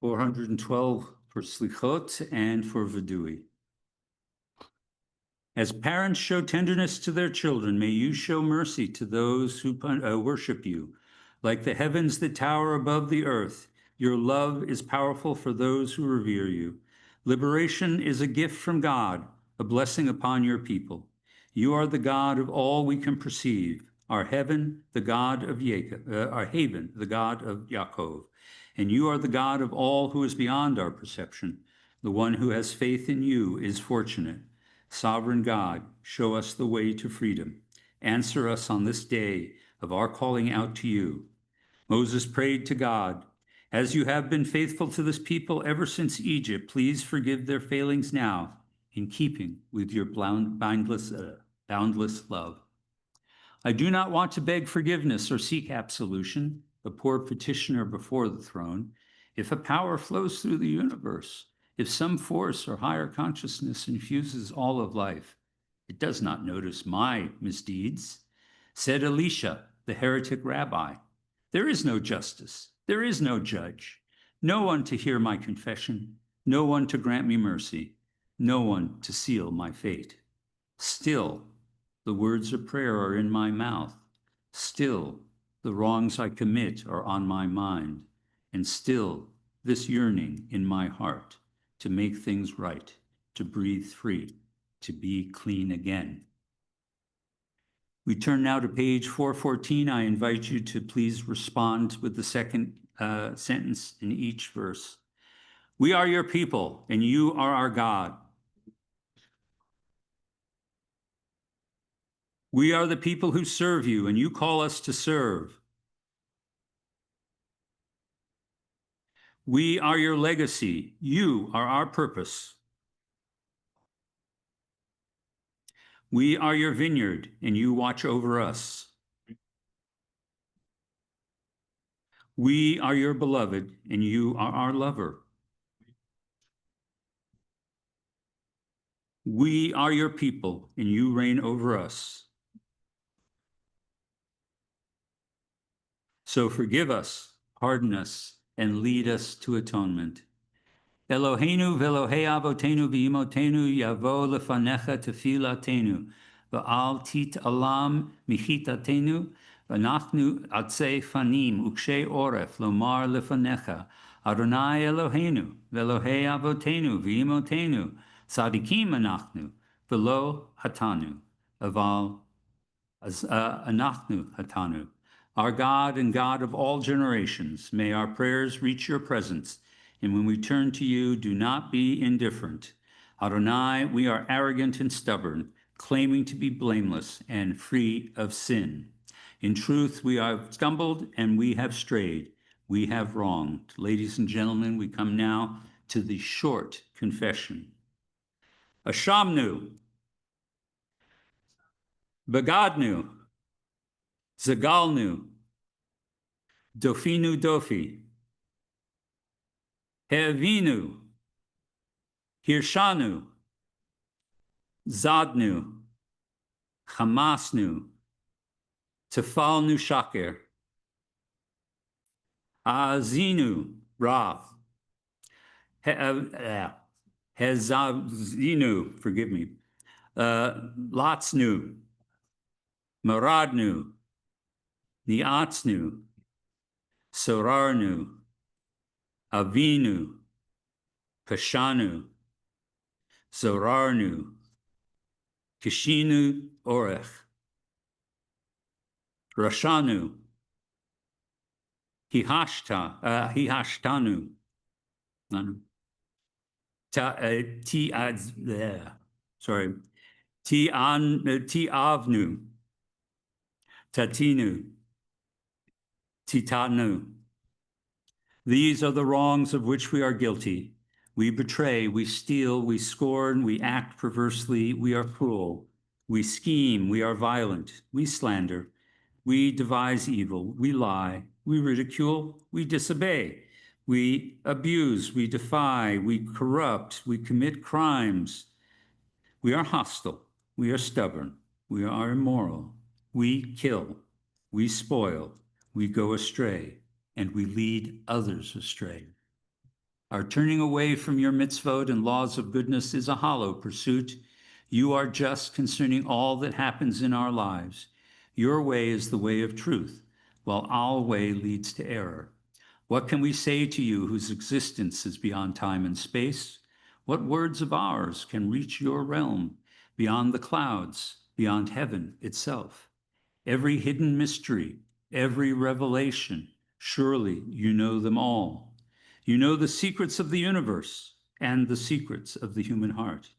412 for Slichot and for Vidui. As parents show tenderness to their children, may you show mercy to those who worship you. Like the heavens that tower above the earth, your love is powerful for those who revere you. Liberation is a gift from God, a blessing upon your people. You are the God of all we can perceive, our heaven, the God of Jacob, our haven, the God of Yaakov. And you are the God of all who is beyond our perception. The one who has faith in you is fortunate. Sovereign God, show us the way to freedom. Answer us on this day of our calling out to you. Moses prayed to God, as you have been faithful to this people ever since Egypt, please forgive their failings now, in keeping with your boundless love. I do not want to beg forgiveness or seek absolution, a poor petitioner before the throne. If a power flows through the universe, if some force or higher consciousness infuses all of life, it does not notice my misdeeds. Said Elisha, the heretic rabbi, there is no justice, there is no judge, no one to hear my confession, no one to grant me mercy, no one to seal my fate. Still, the words of prayer are in my mouth. Still, the wrongs I commit are on my mind. And still, this yearning in my heart to make things right, to breathe free, to be clean again. We turn now to page 414. I invite you to please respond with the second sentence in each verse. We are your people, and you are our God. We are the people who serve you, and you call us to serve. We are your legacy. You are our purpose. We are your vineyard, and you watch over us. We are your beloved, and you are our lover. We are your people, and you reign over us. So forgive us, pardon us, and lead us to atonement. Eloheinu velohei avotenu v'imotenu yavo lefanecha tefilatenu, v'al tit alam michitatenu, v'nachnu atzei fanim ukshei oref lomar lefanecha, Adonai Eloheinu velohei avotenu v'imotenu, tzadikim anachnu, v'lo hatanu, aval anachnu hatanu. Our God and God of all generations, may our prayers reach your presence, and when we turn to you, do not be indifferent. Adonai, we are arrogant and stubborn, claiming to be blameless and free of sin. In truth, we have stumbled and we have strayed. We have wronged. Ladies and gentlemen, we come now to the short confession. Ashamnu, Bagadnu, Zagalnu, Dofinu Dofi, Hevinu, Hirshanu, Zadnu, Hamasnu, Tefalnu Shaker, Azinu Rav, Hezazinu, forgive me, Latsnu, Maradnu, Niatznu, Sorarnu, Avinu, Pashanu, Zorarnu, Kishinu Orech, Rashanu, Hihashtanu, Tiavnu, Tatinu, Titanu. These are the wrongs of which we are guilty. We betray, we steal, we scorn, we act perversely, we are cruel. We scheme, we are violent, we slander, we devise evil, we lie, we ridicule, we disobey, we abuse, we defy, we corrupt, we commit crimes. We are hostile, we are stubborn, we are immoral, we kill, we spoil, we go astray, and we lead others astray. Our turning away from your mitzvot and laws of goodness is a hollow pursuit. You are just concerning all that happens in our lives. Your way is the way of truth, while our way leads to error. What can we say to you whose existence is beyond time and space? What words of ours can reach your realm, beyond the clouds, beyond heaven itself? Every hidden mystery, every revelation, surely you know them all. You know the secrets of the universe and the secrets of the human heart.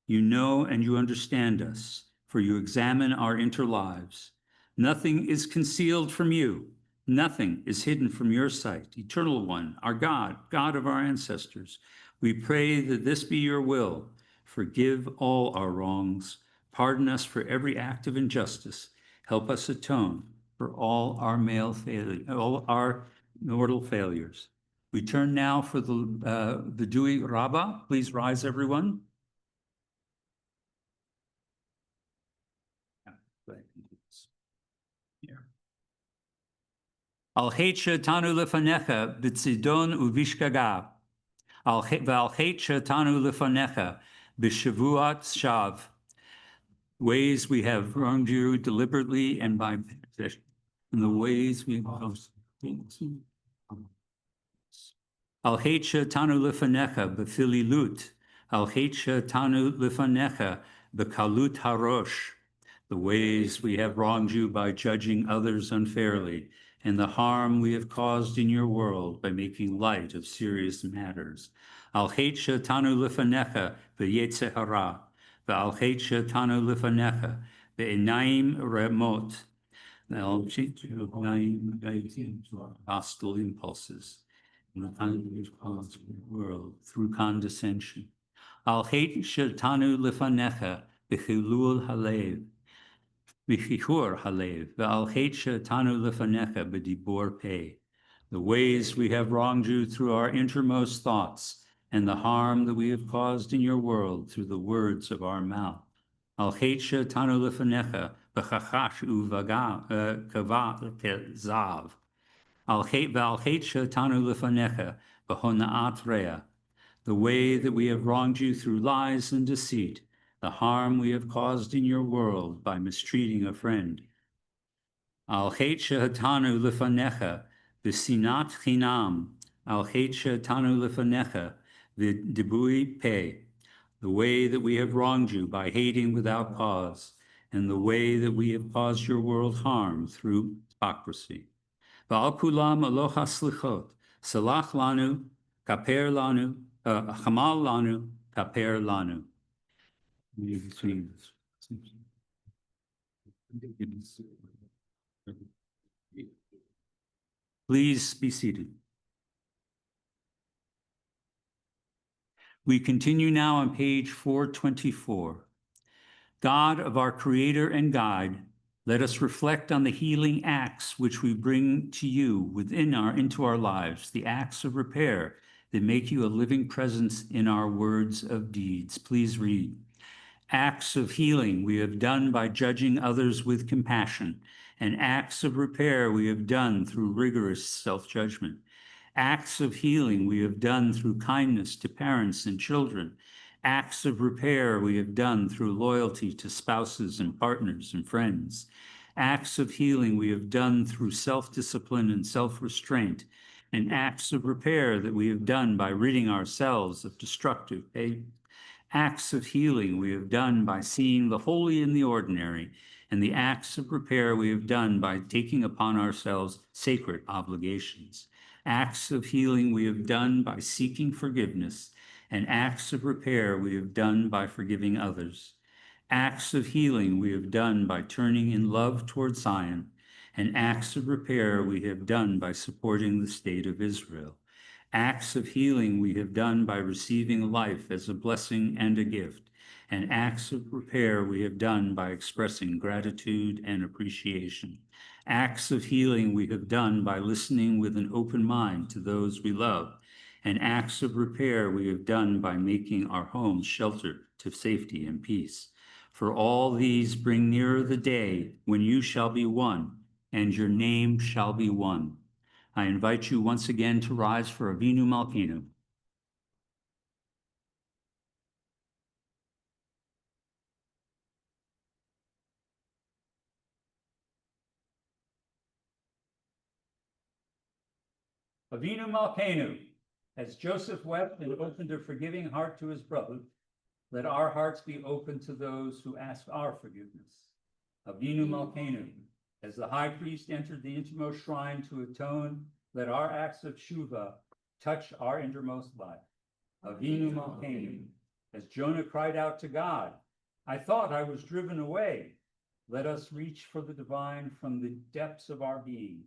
You know and you understand us, for you examine our interlives. Nothing is concealed from you. Nothing is hidden from your sight, Eternal One, our God, God of our ancestors. We pray that this be your will. Forgive all our wrongs. Pardon us for every act of injustice. Help us atone for all our mortal failures. We turn now for the Dewey Rabbah. Please rise, everyone. Al chet she'tanu lefanecha b'tzidon uvishkaga. V'al chet she'tanu lefanecha b'shavuat shav. Ways we have wronged you deliberately and by possession. In the ways we have Al chet she'tanu lefanecha b'fililut. Al chet she'tanu lefanecha b'kalut harosh. The ways we have wronged you by judging others unfairly, and the harm we have caused in your world by making light of serious matters. Al chet she'tanu lefanecha b'yetze hara, v'al chet she'tanu lefanecha b'einayim remot. Al chet she'tanu hostile impulses in the time we've caused in the world through condescension. Al chet she'tanu lefanecha b'chilul halev. V'chichur halev, v'al chet she'tanu lefanecha b'dibor pei. The ways we have wronged you through our innermost thoughts, and the harm that we have caused in your world through the words of our mouth. Al chet she'tanu lefanecha b'chachash uvagav kezav. V'al chet she'tanu lefanecha b'honaat rea. The way that we have wronged you through lies and deceit, the harm we have caused in your world by mistreating a friend. Al chet she'tanu lefanecha v'sinat chinam, al chet she'tanu lefanecha v'dibui pei. The way that we have wronged you by hating without cause, and the way that we have caused your world harm through hypocrisy. V'al kulam aloha slichot, salach lanu, kaper lanu, chamal lanu, kaper lanu. Please be seated. We continue now on page 424. God of our Creator and Guide, let us reflect on the healing acts which we bring to you into our lives, the acts of repair that make you a living presence in our words of deeds. Please read. Acts of healing we have done by judging others with compassion, and acts of repair we have done through rigorous self-judgment. Acts of healing we have done through kindness to parents and children. Acts of repair we have done through loyalty to spouses and partners and friends. Acts of healing we have done through self-discipline and self-restraint, and acts of repair that we have done by ridding ourselves of destructive behavior. Acts of healing we have done by seeing the holy in the ordinary, and the acts of repair we have done by taking upon ourselves sacred obligations. Acts of healing we have done by seeking forgiveness, and acts of repair we have done by forgiving others. Acts of healing we have done by turning in love toward Zion, and acts of repair we have done by supporting the state of Israel. Acts of healing we have done by receiving life as a blessing and a gift, and acts of repair we have done by expressing gratitude and appreciation. Acts of healing we have done by listening with an open mind to those we love, and acts of repair we have done by making our homes shelter to safety and peace. For all these bring nearer the day when you shall be one, and your name shall be one. I invite you once again to rise for Avinu Malkeinu. Avinu Malkeinu, as Joseph wept and opened a forgiving heart to his brother, let our hearts be open to those who ask our forgiveness. Avinu Malkeinu, as the high priest entered the innermost shrine to atone, let our acts of tshuva touch our innermost life. Avinu Malkeinu, as Jonah cried out to God, I thought I was driven away. Let us reach for the divine from the depths of our being.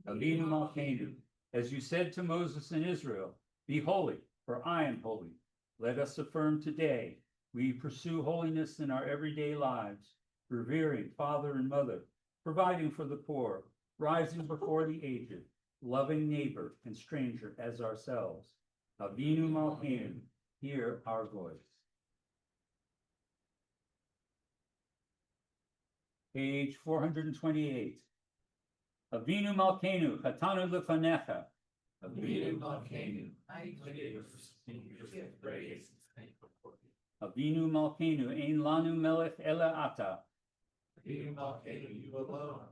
Avinu Malkeinu, as you said to Moses and Israel, be holy, for I am holy. Let us affirm today, we pursue holiness in our everyday lives, revering father and mother, providing for the poor, rising before the aged, loving neighbor and stranger as ourselves. Avinu Malkeinu, hear our voice. Page 428. Avinu Malkeinu, chatanu lefanecha. Avinu Malkeinu, I give praise. Avinu Malkeinu, ein lanu melech ela ata. Avinu Malkeinu, you alone.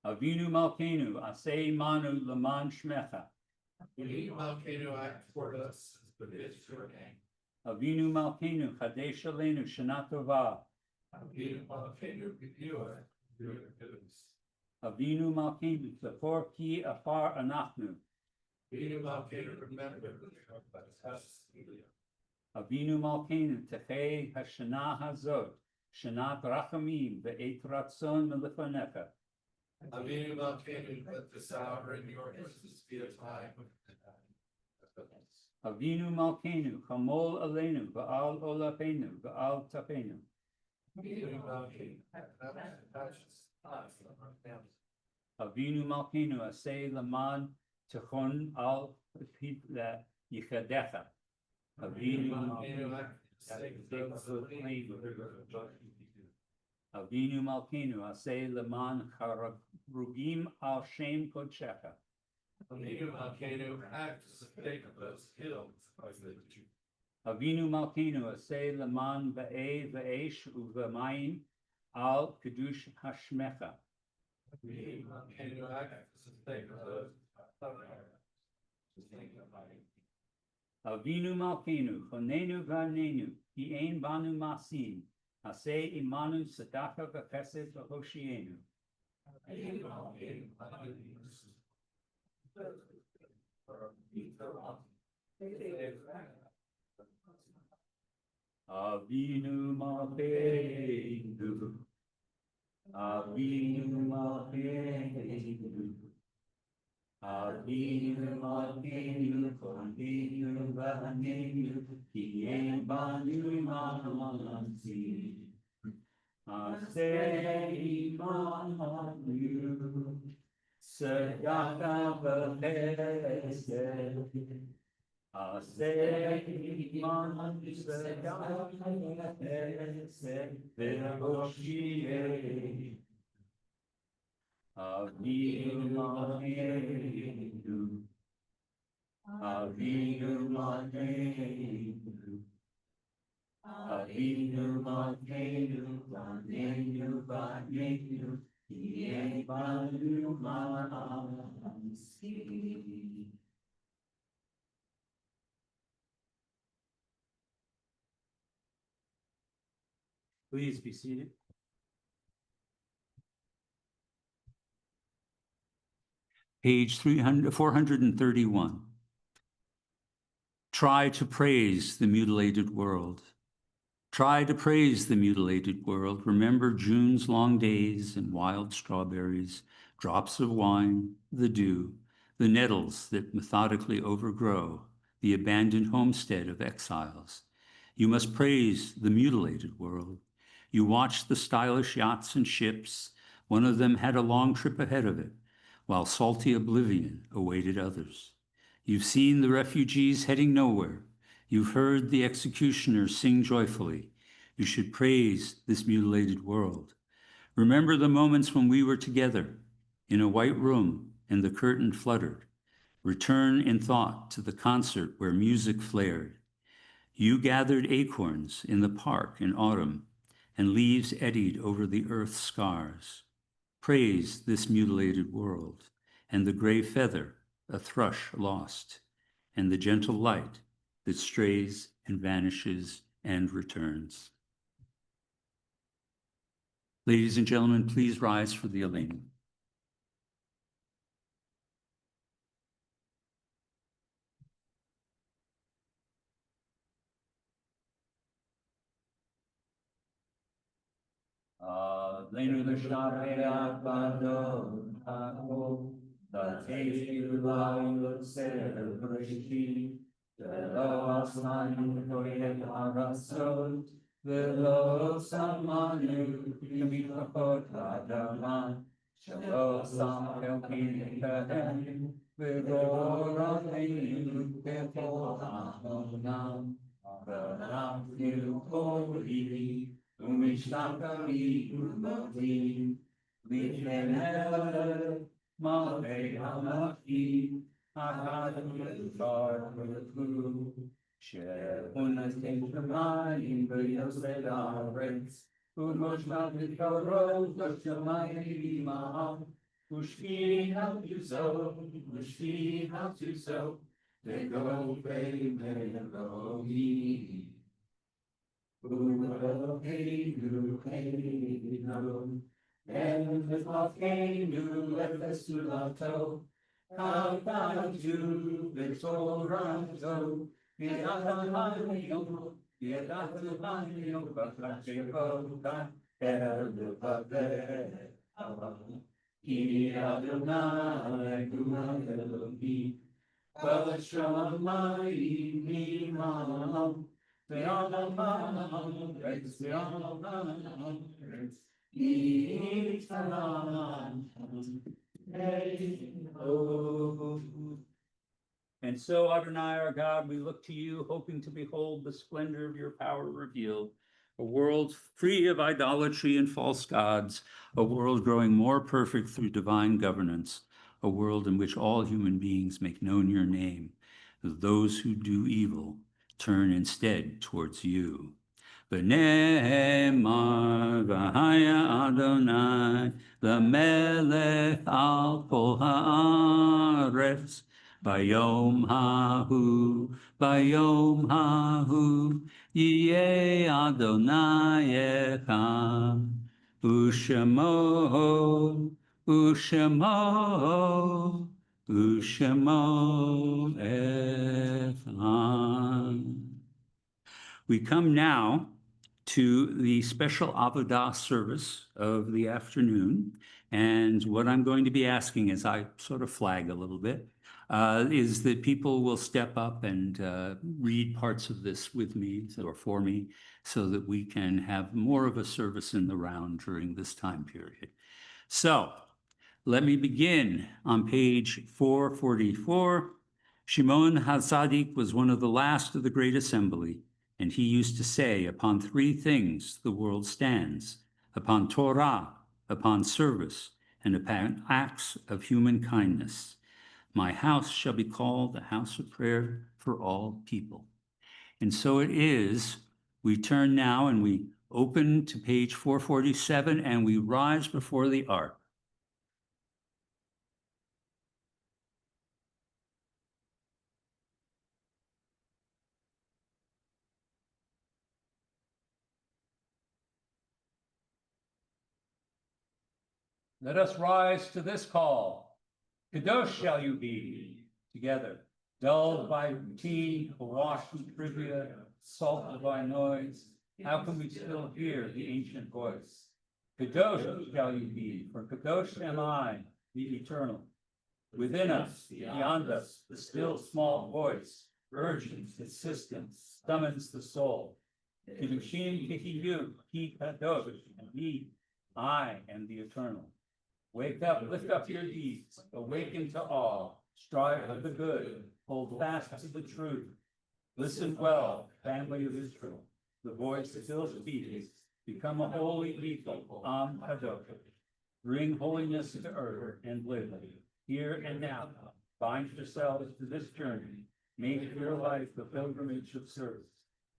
Avinu Malkeinu, aseh manu leman shmecha. Avinu Malkeinu, act for us, but it's your name. Avinu Malkeinu, chadesh aleinu shana tova. Avinu Malkeinu, renew us, your goodness. Avinu Malkeinu, zachor ki afar anachnu. Avinu Malkeinu, remember us. Avinu Malkeinu, techei hashana hazot, shanat rachamim ve'et ratzon melefanecha. Avinu Malkeinu, let this hour in your presence be a time of Avinu Malkeinu, chamol aleinu va'al olapenu va'al tapenu. Avinu Malkeinu, touch us from our families. Avinu Malkeinu, aseh laman techon al yichadecha. Avinu Malkeinu, Avinu Malkeinu, aseh laman charugim al shem kodshecha. Avinu Malkeinu, act to save those killed by the Jews. Avinu Malkeinu, aseh laman va'e va'esh u'v'mayim al kedush hashmecha. Avinu Malkeinu, act to save those Avinu Malkeinu, chonenu v'anenu, ki ein banu masim, aseh imanu tzedakah v'chesed v'hoshienu. Avinu Malkeinu, Avinu Malkeinu, Avinu Malkeinu, Avinu Malkeinu, chonenu v'anenu, ki ein banu masim, aseh imanu tzedakah v'chesed. Aseh imanu tzedakah v'chesed v'hoshienu. Avinu Malkeinu, Avinu Malkeinu, Avinu Malkeinu, chonenu v'anenu, ki ein banu masim. Please be seated. Page 431. Try to praise the mutilated world. Try to praise the mutilated world. Remember June's long days and wild strawberries, drops of wine, the dew, the nettles that methodically overgrow, the abandoned homestead of exiles. You must praise the mutilated world. You watched the stylish yachts and ships. One of them had a long trip ahead of it, while salty oblivion awaited others. You've seen the refugees heading nowhere. You've heard the executioners sing joyfully. You should praise this mutilated world. Remember the moments when we were together in a white room and the curtain fluttered. Return in thought to the concert where music flared. You gathered acorns in the park in autumn, and leaves eddied over the earth's scars. Praise this mutilated world and the gray feather a thrush lost, and the gentle light that strays and vanishes and returns. Ladies and gentlemen, please rise for the Eleni. Lenu l'shavei avadon ha'ol, l'teishu la'yotzer b'reshit, ve'lo asmanu koyet ha'rasot, ve'lo samanu k'mitachot ha'adama, shelo sam elpin kahem, ve'lo rameinu b'chol ha'onam, ve'nafnu kori, Umishtakami Umoti, Lichenele, Male Hamaki, Akadu Sharku, Shehunas Teshamayim, Vayosed Aretz, Umoshtat Vitorot, Vashamayim Imam, Ushki how to sow, Ushki how to sow, they go pay Elohim. Eloheinu, Eloheinu, Eloheinu, Efesulato, Kavadu, Vetorato, Yadahayim, Yadahayim, Bakashevota, Elevave, Ki Adonai, Hu Elohim, Bashamayim, Imam, and so, Adonai, our God, we look to you, hoping to behold the splendor of your power revealed, a world free of idolatry and false gods, a world growing more perfect through divine governance, a world in which all human beings make known your name, those who do evil turn instead towards you. V'ne'emar v'haya Adonai l'melech al kol ha'aretz bayom hahu yiyeh Adonai echad u'shemo echad. We come now to the special Avodah service of the afternoon. And what I'm going to be asking, as I sort of flag a little bit, is that people will step up and read parts of this with me or for me so that we can have more of a service in the round during this time period. So let me begin on page 444. Shimon HaTzadik was one of the last of the great assembly. And he used to say, upon three things the world stands, upon Torah, upon service, and upon acts of human kindness. My house shall be called a house of prayer for all people. And so it is. We turn now and we open to page 447 and we rise before the ark. Let us rise to this call. Kadosh shall you be, together, dulled by routine, awash with trivia, salted by noise. How can we still hear the ancient voice? Kadosh shall you be, for Kadosh am I, the eternal. Within us, beyond us, the still small voice, urgent, insistent, summons the soul. Kidushim kihiyu, ki kadosh, and he, I am the eternal. Wake up, lift up your deeds, awaken to all, strive for the good, hold fast to the truth. Listen well, family of Israel, the voice that still speaks, become a holy people, Am Kadosh. Bring holiness to earth and live, here and now. Bind yourselves to this journey, make your life the pilgrimage of service,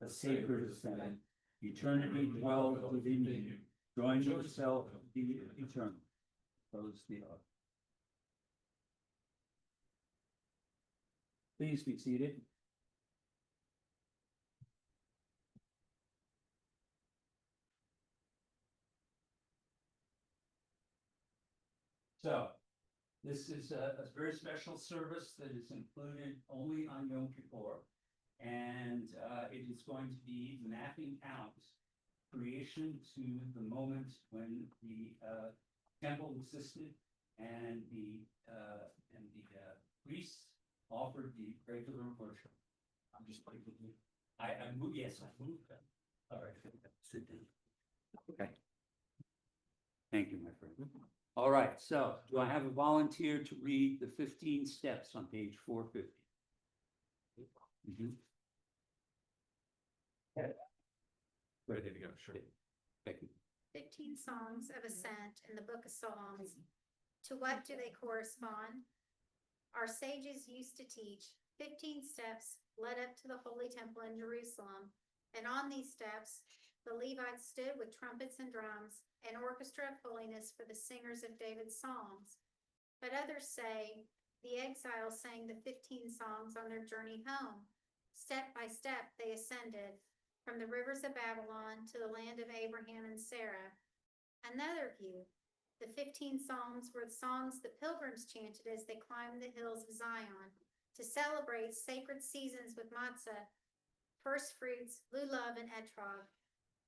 a sacred ascent. Eternity dwells within you. Join yourself to the eternal. Close the ark. Please be seated. So, this is a very special service that is included only on Yom Kippur. And it is going to be mapping out creation to the moment when the temple existed and the priests offered the regular worship. I'm just like, I moved, yes, I moved them. All right, sit down. Okay. Thank you, my friend. All right, so do I have a volunteer to read the 15 steps on page 450? Ready to go, sure. Thank you. 15 songs of ascent in the book of Psalms. To what do they correspond? Our sages used to teach 15 steps led up to the holy temple in Jerusalem, and on these steps, the Levites stood with trumpets and drums, an orchestra of holiness for the singers of David's psalms. But others say the exiles sang the 15 songs on their journey home. Step by step, they ascended from the rivers of Babylon to the land of Abraham and Sarah. Another view, the 15 psalms were the songs the pilgrims chanted as they climbed the hills of Zion to celebrate sacred seasons with matzah, first fruits, lulav, and etrog.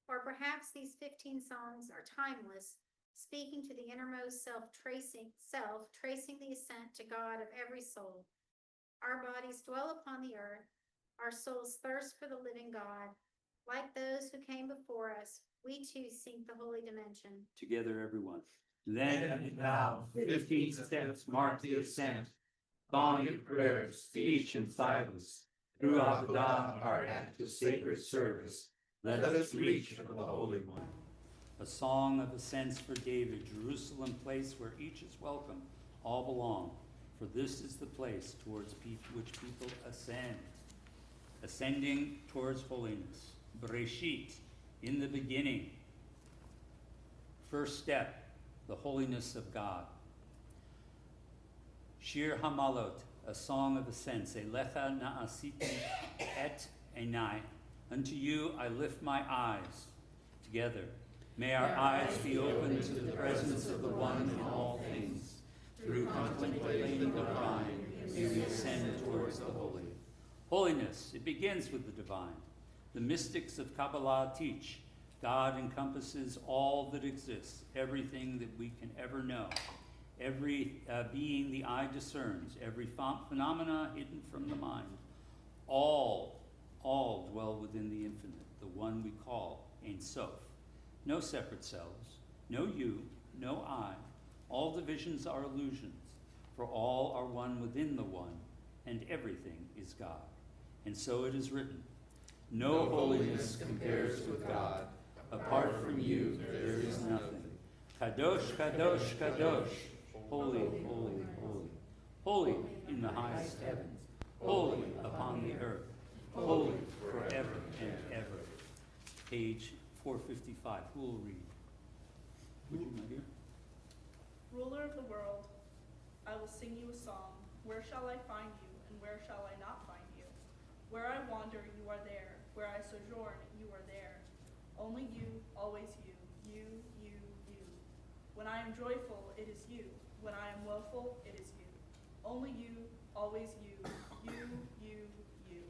Or perhaps these 15 songs are timeless, speaking to the innermost self, tracing the ascent to God of every soul. Our bodies dwell upon the earth, our souls thirst for the living God. Like those who came before us, we too seek the holy dimension. Together, everyone. Then and now, 15 steps mark the ascent. Song and prayer, speech and silence. Throughout the dawn, our act of sacred service. Let us reach for the Holy One. A song of ascents for David, Jerusalem, place where each is welcome, all belong. For this is the place towards which people ascend. Ascending towards holiness. Bereshit, in the beginning. First step, the holiness of God. Shir Hamalot, a song of ascents. Elecha na'asiti et einai. Unto you I lift my eyes. Together, may our eyes be open to the presence of the One in all things. Through contemplating the divine, may we ascend towards the holy. Holiness, it begins with the divine. The mystics of Kabbalah teach God encompasses all that exists, everything that we can ever know, every being the eye discerns, every phenomena hidden from the mind. All dwell within the infinite, the one we call Ein Sof. No separate selves, no you, no I. All divisions are illusions, for all are one within the one, and everything is God. And so it is written, no holiness compares with God. Apart from you, there is nothing. Kadosh, Kadosh, Kadosh. Holy, holy, holy. Holy in the highest heavens. Holy upon the earth. Holy forever and ever. Page 455. Who will read? Would you, my dear? Ruler of the world, I will sing you a song. Where shall I find you, and where shall I not find you? Where I wander, you are there. Where I sojourn, you are there. Only you, always you, you, you, you. When I am joyful, it is you. When I am woeful, it is you. Only you, always you, you, you, you.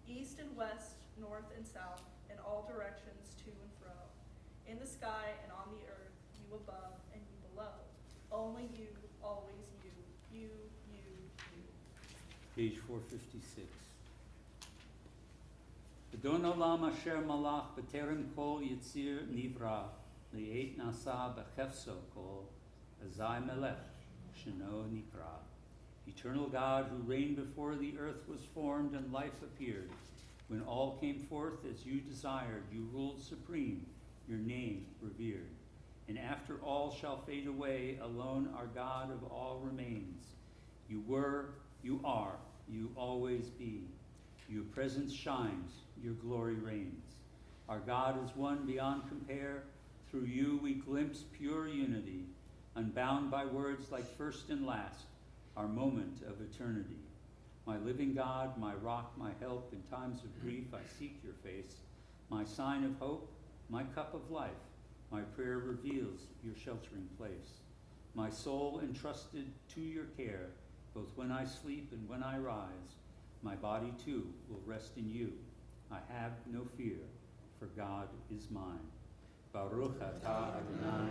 East and west, north and south, in all directions to and fro. In the sky and on the earth, you above and you below. Only you, always you, you, you, you. Page 456. Adon olam asher malach b'terem kol yitzir nivra li'et nasa b'chefso kol azai melech sheno nikra. Eternal God, who reigned before the earth was formed and life appeared, when all came forth as you desired, you ruled supreme, your name revered. And after all shall fade away, alone our God of all remains. You were, you are, you always be. Your presence shines, your glory reigns. Our God is one beyond compare. Through you we glimpse pure unity, unbound by words like first and last, our moment of eternity. My living God, my rock, my help, in times of grief I seek your face. My sign of hope, my cup of life, my prayer reveals your sheltering place. My soul entrusted to your care, both when I sleep and when I rise. My body too will rest in you. I have no fear, for God is mine. Baruch atah Adonai,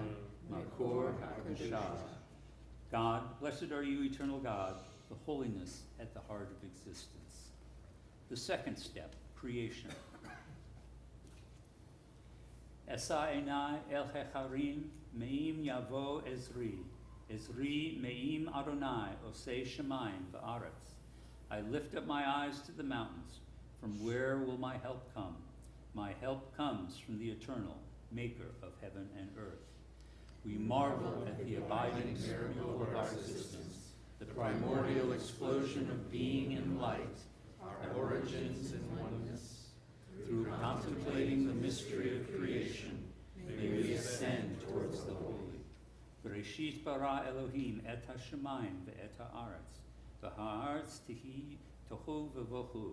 makor ha'kashah. God, blessed are you, eternal God, the holiness at the heart of existence. The second step, creation. Esa enai el hecharim, me'im yavo Ezri. Ezri me'im Adonai, osei shemayim va'aretz. I lift up my eyes to the mountains. From where will my help come? My help comes from the eternal, maker of heaven and earth. We marvel at the abiding miracle of our existence, the primordial explosion of being and light, our origins and oneness. Through contemplating the mystery of creation, may we ascend towards the holy. Bereshit bara Elohim et hashemayim ve'et ha'aretz, v'ha'aretz tihi tohu v'vohu,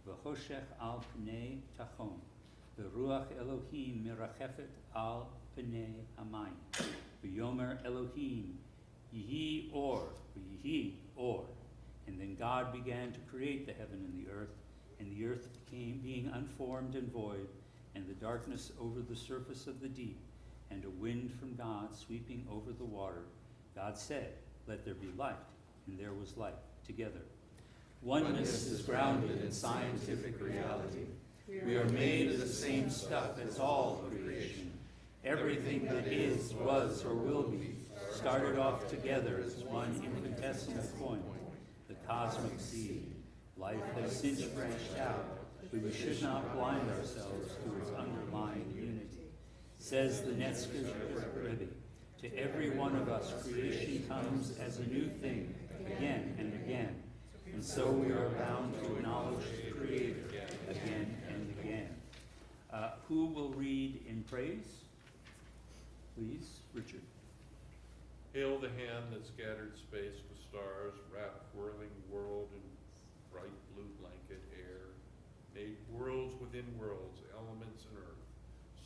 v'hoshech al pnei tachon, v'ruach Elohim mirachefet al pnei hamayim, v'yomer Elohim yihi or, and then God began to create the heaven and the earth became being unformed and void, and the darkness over the surface of the deep, and a wind from God sweeping over the water. God said, let there be light, and there was light together. Oneness is grounded in scientific reality. We are made of the same stuff as all creation. Everything that is, was, or will be started off together as one infinitesimal point, the cosmic seed. Life has since branched out, but we should not blind ourselves to its underlying unity. Says the Netzker Rebbe, to every one of us creation comes as a new thing, again and again, and so we are bound to acknowledge the Creator again and again. Who will read in praise? Please, Richard. Hail the hand that scattered space with stars, wrapped whirling world in bright blue blanket air, made worlds within worlds, elements and earth,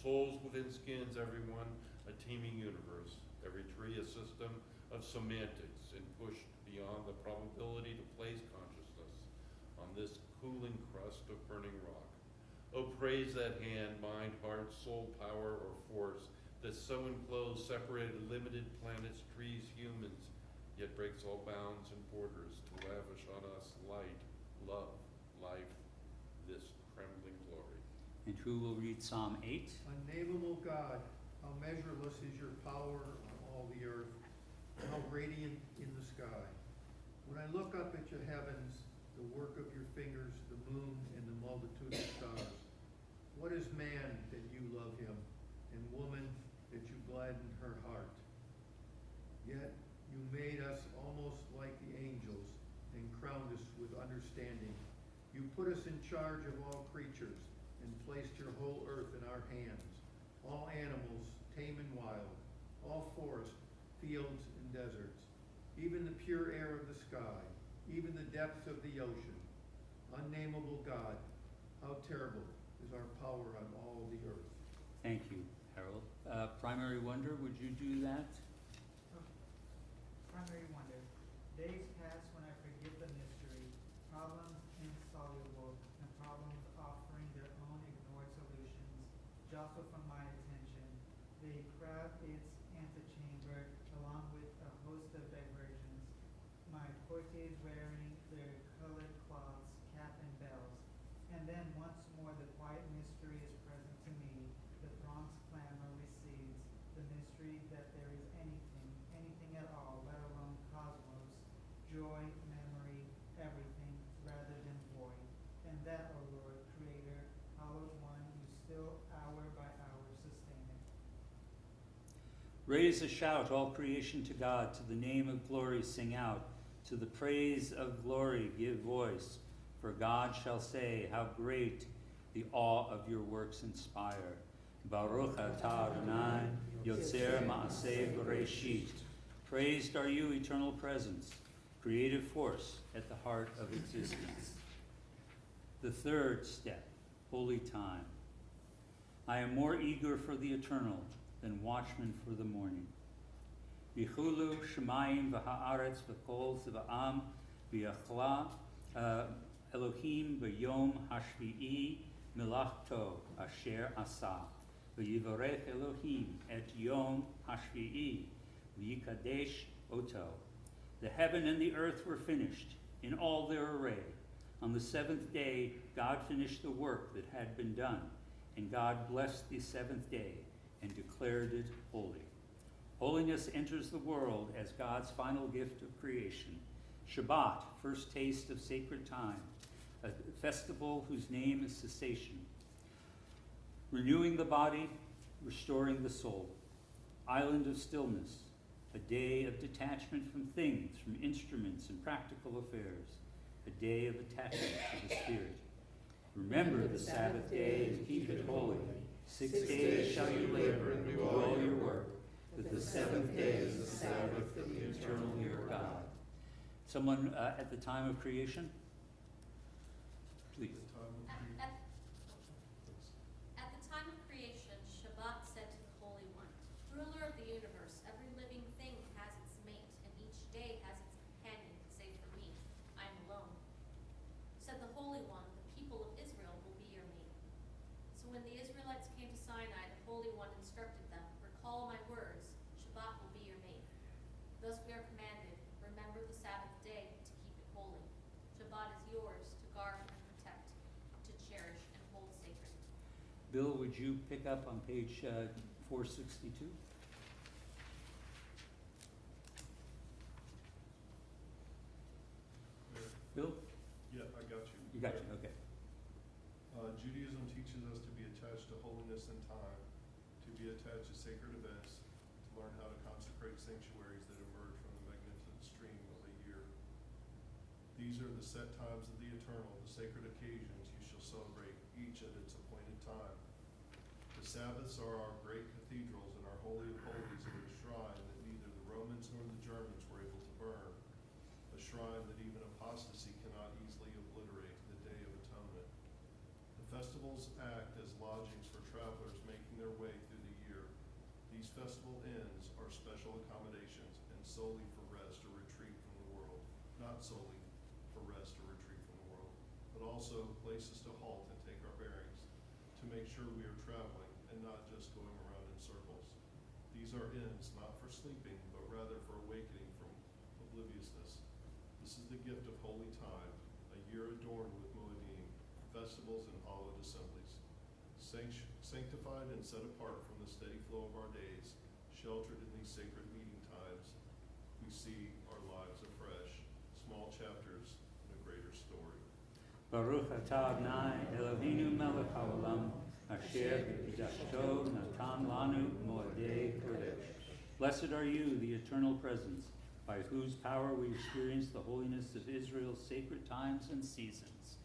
souls within skins, everyone a teeming universe, every tree a system of semantics, and pushed beyond the probability to place consciousness on this cooling crust of burning rock. Oh, praise that hand, mind, heart, soul, power, or force that so enclosed, separated, limited planets, trees, humans, yet breaks all bounds and borders to lavish on us light, love, life, this trembling glory. And who will read Psalm 8? Unnameable God, how measureless is your power on all the earth, how radiant in the sky. When I look up at your heavens, the work of your fingers, the moon and the multitude of stars, what is man that you love him, and woman that you gladden her heart? Yet you made us almost like the angels and crowned us with understanding. You put us in charge of all creatures and placed your whole earth in our hands, all animals, tame and wild, all forests, fields and deserts, even the pure air of the sky, even the depths of the ocean. Unnameable God, how terrible is our power on all the earth. Thank you, Harold. Primary wonder, would you do that? Primary wonder. Days pass when I forget the mystery, problems insoluble, and problems offering their own ignored solutions jostle from my attention. They crowd its antechamber along with a host of diversions. My courtiers wearing their colored cloths, cap and bells. And then once more the quiet mystery is present to me. The throng's clamor recedes. The mystery that there is anything at all, let alone cosmos, joy, memory, everything, rather than void. And that, O Lord, Creator, hallowed one, you still hour by hour sustain it. Raise a shout, all creation to God, to the name of glory sing out, to the praise of glory give voice, for God shall say, how great the awe of your works inspire. Baruch atah Adonai, Yotzer Maaseh Bereshit. Praised are you, eternal presence, creative force at the heart of existence. The third step, holy time. I am more eager for the eternal than watchmen for the morning. Vichulu shemayim v'ha'aretz v'kol ziva'am v'yachla Elohim b'yom hashvi'i milachto asher asa v'yivarech Elohim et yom hashvi'i v'yikadesh oto. The heaven and the earth were finished in all their array. On the seventh day, God finished the work that had been done, and God blessed the seventh day and declared it holy. Holiness enters the world as God's final gift of creation. Shabbat, first taste of sacred time, a festival whose name is cessation. Renewing the body, restoring the soul. Island of stillness, a day of detachment from things, from instruments and practical affairs. A day of attachment to the Spirit. Remember the Sabbath day and keep it holy. 6 days shall you labor and do all your work, but the seventh day is the Sabbath of the eternal your God. Someone at the time of creation? Please. At the time of creation, Shabbat said to the Holy One, ruler of the universe, every living thing has its mate, and each day has its companion, save for me. I am alone. Said the Holy One, the people of Israel will be your mate. So when the Israelites came to Sinai, the Holy One instructed them, recall my words, Shabbat will be your mate. Thus we are commanded, remember the Sabbath day to keep it holy. Shabbat is yours to guard and protect, to cherish and hold sacred. Bill, would you pick up on page 462? Bill? Yeah, I got you. You got you, okay. Judaism teaches us to be attached to holiness and time, to be attached to sacred events, to learn how to consecrate sanctuaries that emerge from the magnificent stream of a year. These are the set times of the eternal, the sacred occasions you shall celebrate, each at its appointed time. The Sabbaths are our great cathedrals, and our holy of holies are the shrine that neither the Romans nor the Germans were able to burn, a shrine that even apostasy cannot easily obliterate, the Day of Atonement. The festivals act as lodgings for travelers making their way through the year. These festival inns are special accommodations and solely for rest or retreat from the world, not solely for rest or retreat from the world, but also places to halt and take our bearings, to make sure we are traveling and not just going around in circles. These are inns not for sleeping, but rather for awakening from obliviousness. This is the gift of holy time, a year adorned with moedim, festivals and hallowed assemblies. Sanctified and set apart from the steady flow of our days, sheltered in these sacred meeting times, we see our lives afresh, small chapters in a greater story. Baruch atah Adonai Eloheinu melech haolam asher b'kiddushto natan lanu moedei kodesh. Blessed are you, the eternal presence, by whose power we experience the holiness of Israel's sacred times and seasons.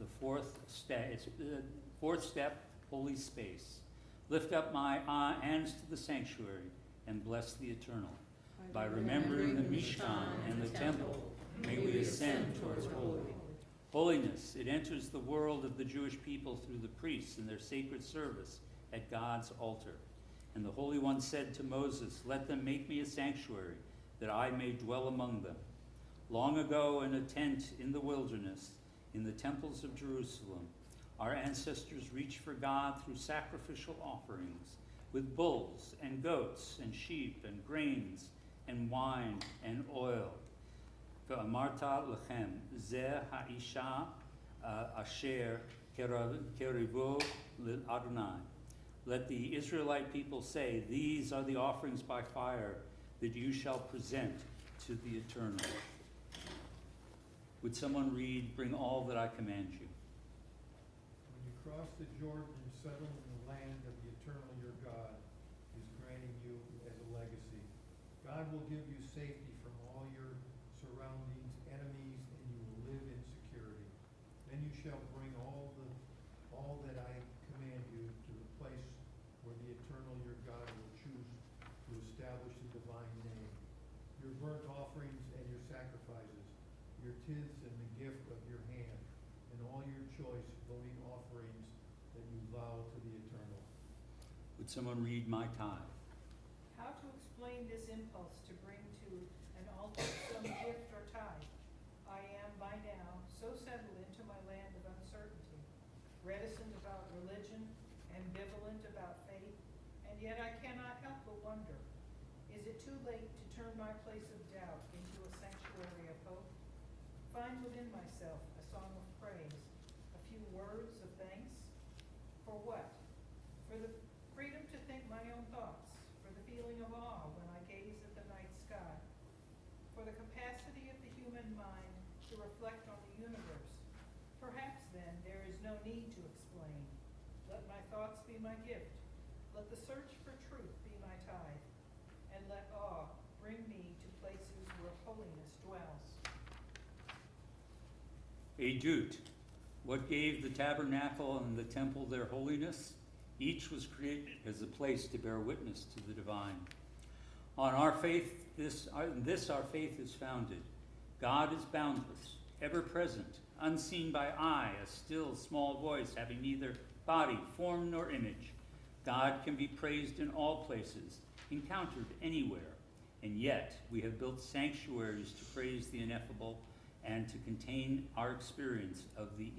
The fourth step, holy space. Lift up my hands to the sanctuary and bless the eternal. By remembering the Mishkan and the temple, may we ascend towards holy. Holiness, it enters the world of the Jewish people through the priests and their sacred service at God's altar. And the Holy One said to Moses, let them make me a sanctuary, that I may dwell among them. Long ago in a tent in the wilderness, in the temples of Jerusalem, our ancestors reached for God through sacrificial offerings, with bulls and goats and sheep and grains and wine and oil. Ve'amarta lechem zeh ha'isha asher kerivo l'Adonai. Let the Israelite people say, these are the offerings by fire that you shall present to the eternal. Would someone read, bring all that I command you? When you cross the Jordan and settle in the land of the eternal your God is granting you as a legacy, God will give you safety from all your surroundings, enemies, and you will live in security. Then you shall bring all that I command you to the place where the eternal your God will choose to establish the divine name. Your burnt offerings and your sacrifices, your tithes and the gift of your hand, and all your choice voting offerings that you vow to the Eternal. Would someone read my tithe? How to explain this impulse to bring to an altar some gift or tithe? I am by now so settled into my land of uncertainty, reticent about religion, ambivalent about faith, and yet I cannot help but wonder, is it too late to turn my place of doubt into a sanctuary of hope? Find within myself a song of praise, a few words of thanks? For what? For the freedom to think my own thoughts, for the feeling of awe when I gaze at the night sky, for the capacity of the human mind to reflect on the universe. Perhaps then there is no need to explain. Let my thoughts be my gift. Let the search for truth be my tithe, and let awe bring me to places where holiness dwells. Edut. What gave the tabernacle and the temple their holiness? Each was created as a place to bear witness to the divine. On our faith, our faith is founded. God is boundless, ever present, unseen by eye, a still small voice having neither body, form, nor image. God can be praised in all places, encountered anywhere, and yet we have built sanctuaries to praise the ineffable and to contain our experience of the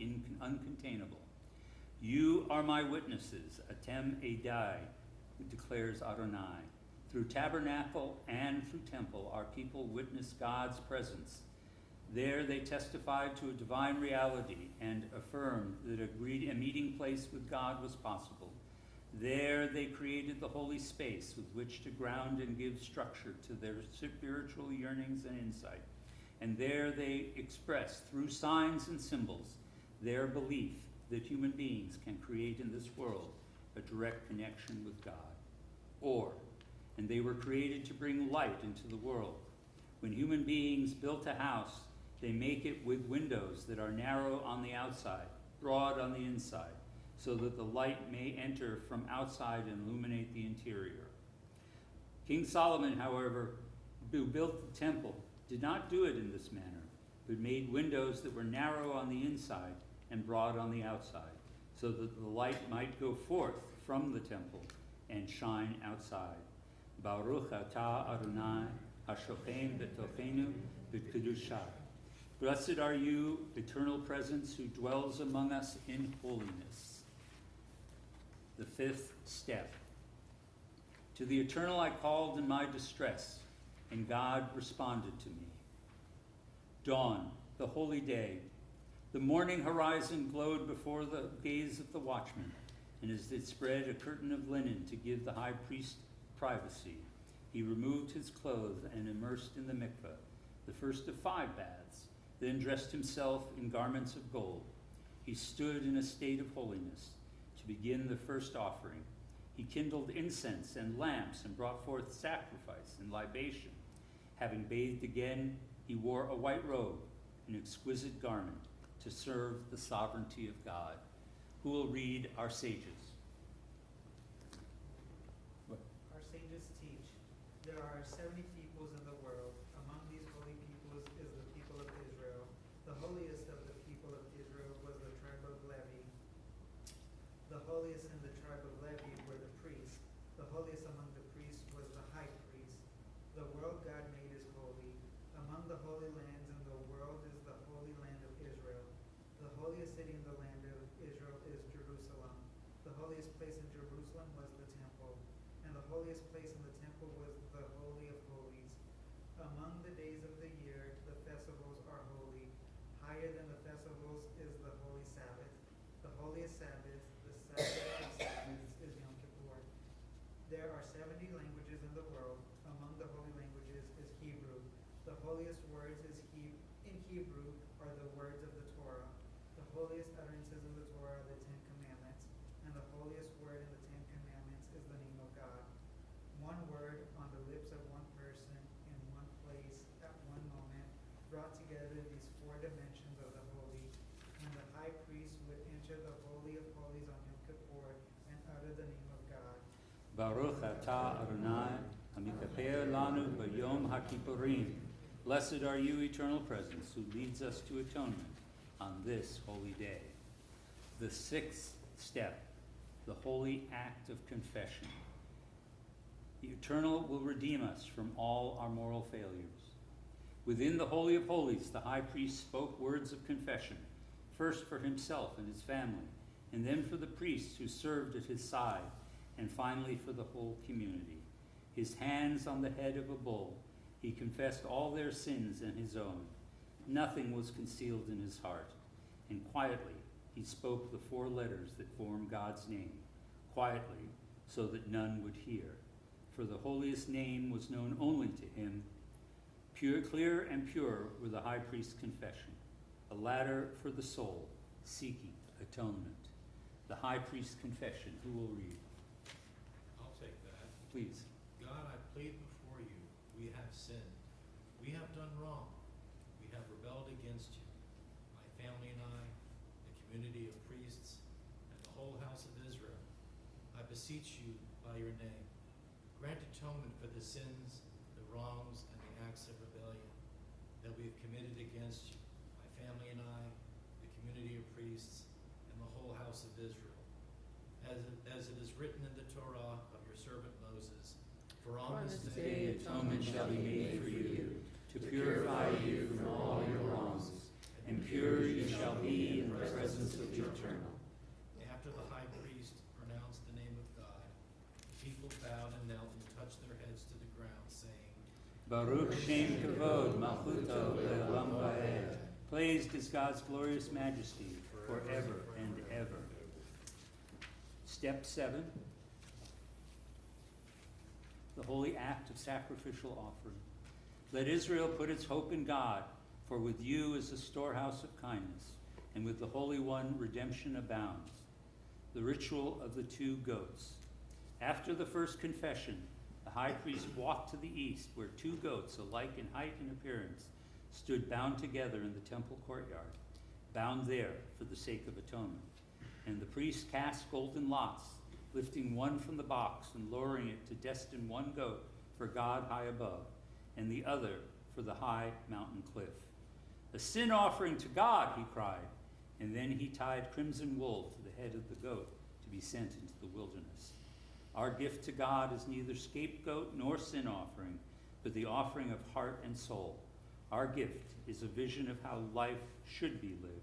uncontainable. You are my witnesses, Atem Edai, declares Adonai. Through tabernacle and through temple, our people witness God's presence. There they testified to a divine reality and affirmed that a meeting place with God was possible. There they created the holy space with which to ground and give structure to their spiritual yearnings and insight. And there they expressed, through signs and symbols, their belief that human beings can create in this world a direct connection with God. And they were created to bring light into the world. When human beings built a house, they make it with windows that are narrow on the outside, broad on the inside, so that the light may enter from outside and illuminate the interior. King Solomon, however, who built the temple, did not do it in this manner, but made windows that were narrow on the inside and broad on the outside, so that the light might go forth from the temple and shine outside. Baruch atah Adonai, Hashochem betochenu b'kedushah. Blessed are you, eternal presence, who dwells among us in holiness. The fifth step. To the eternal I called in my distress, and God responded to me. Dawn, the holy day. The morning horizon glowed before the gaze of the watchman, and as it spread a curtain of linen to give the high priest privacy, he removed his clothes and immersed in the mikveh, the first of 5 baths, then dressed himself in garments of gold. He stood in a state of holiness to begin the first offering. He kindled incense and lamps and brought forth sacrifice and libation. Having bathed again, he wore a white robe, an exquisite garment, to serve the sovereignty of God. Who will read our sages? Our sages teach, there are 70 peoples in the world. Among these holy peoples is the people of Israel. The holiest of the people of Israel was the tribe of Levi. The holiest in the tribe of Levi were the priests. The holiest among the priests was the high priest. The world God made is holy. Among the holy lands in the world is the holy land of Israel. The holiest city in the land of Israel is Jerusalem. The holiest place in Jerusalem was the temple, and the holiest place in the temple was the Holy of Holies. Among the days of the year, the festivals are holy. Higher than the festivals is the Holy Sabbath. The holiest Sabbath, the Sabbath of Sabbaths, is Yom Kippur. There are 70 languages in the world. Among the holy languages is Hebrew. The holiest words in Hebrew are the words of the Torah. The holiest utterances in the Torah are the 10 Commandments, and the holiest word in the 10 Commandments is the name of God. One word on the lips of one person in one place at one moment brought together these 4 dimensions of the holy. When the high priest would enter the Holy of Holies on Yom Kippur and utter the name of God. Baruch atah Adonai, hamikaper lanu b'yom haKippurim, Blessed are you, eternal presence, who leads us to atonement on this holy day. The sixth step, the holy act of confession. The Eternal will redeem us from all our moral failures. Within the Holy of Holies, the high priest spoke words of confession, first for himself and his family, and then for the priests who served at his side, and finally for the whole community. His hands on the head of a bull, he confessed all their sins and his own. Nothing was concealed in his heart, and quietly he spoke the 4 letters that form God's name, quietly, so that none would hear. For the holiest name was known only to him. Pure, clear and pure were the high priest's confession, a ladder for the soul seeking atonement. The high priest's confession. Who will read? I'll take that. Please. God, I plead before you, we have sinned. We have done wrong. We have rebelled against you. My family and I, the community of priests, and the whole house of Israel. I beseech you by your name. Grant atonement for the sins, the wrongs, and the acts of rebellion that we have committed against you, my family and I, the community of priests, and the whole house of Israel. As it is written in the Torah of your servant Moses, for on this day atonement shall be made for you, to purify you from all your wrongs, and pure you shall be in the presence of the Eternal. After the high priest pronounced the name of God, the people bowed and knelt and touched their heads to the ground, saying, Baruch Shem Kavod Malchuto Le'olam Va'ed. Praised is God's glorious majesty forever and ever. Step 7, the holy act of sacrificial offering. Let Israel put its hope in God, for with you is a storehouse of kindness, and with the Holy One redemption abounds. The ritual of the 2 goats. After the first confession, the high priest walked to the east, where 2 goats, alike in height and appearance, stood bound together in the temple courtyard, bound there for the sake of atonement. And the priest cast golden lots, lifting one from the box and lowering it to destine one goat for God high above, and the other for the high mountain cliff. A sin offering to God, he cried, and then he tied crimson wool to the head of the goat to be sent into the wilderness. Our gift to God is neither scapegoat nor sin offering, but the offering of heart and soul. Our gift is a vision of how life should be lived.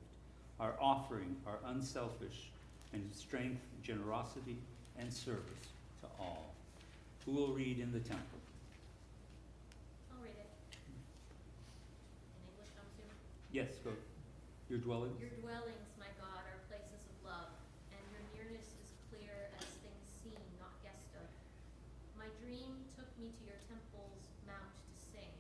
Our offering are unselfish and strength, generosity, and service to all. Who will read in the temple? I'll read it. In English, I'm assuming? Yes, go. Your dwellings? Your dwellings, my God, are places of love, and your nearness is clear as things seen, not guessed of. My dream took me to your temple's mount to sing.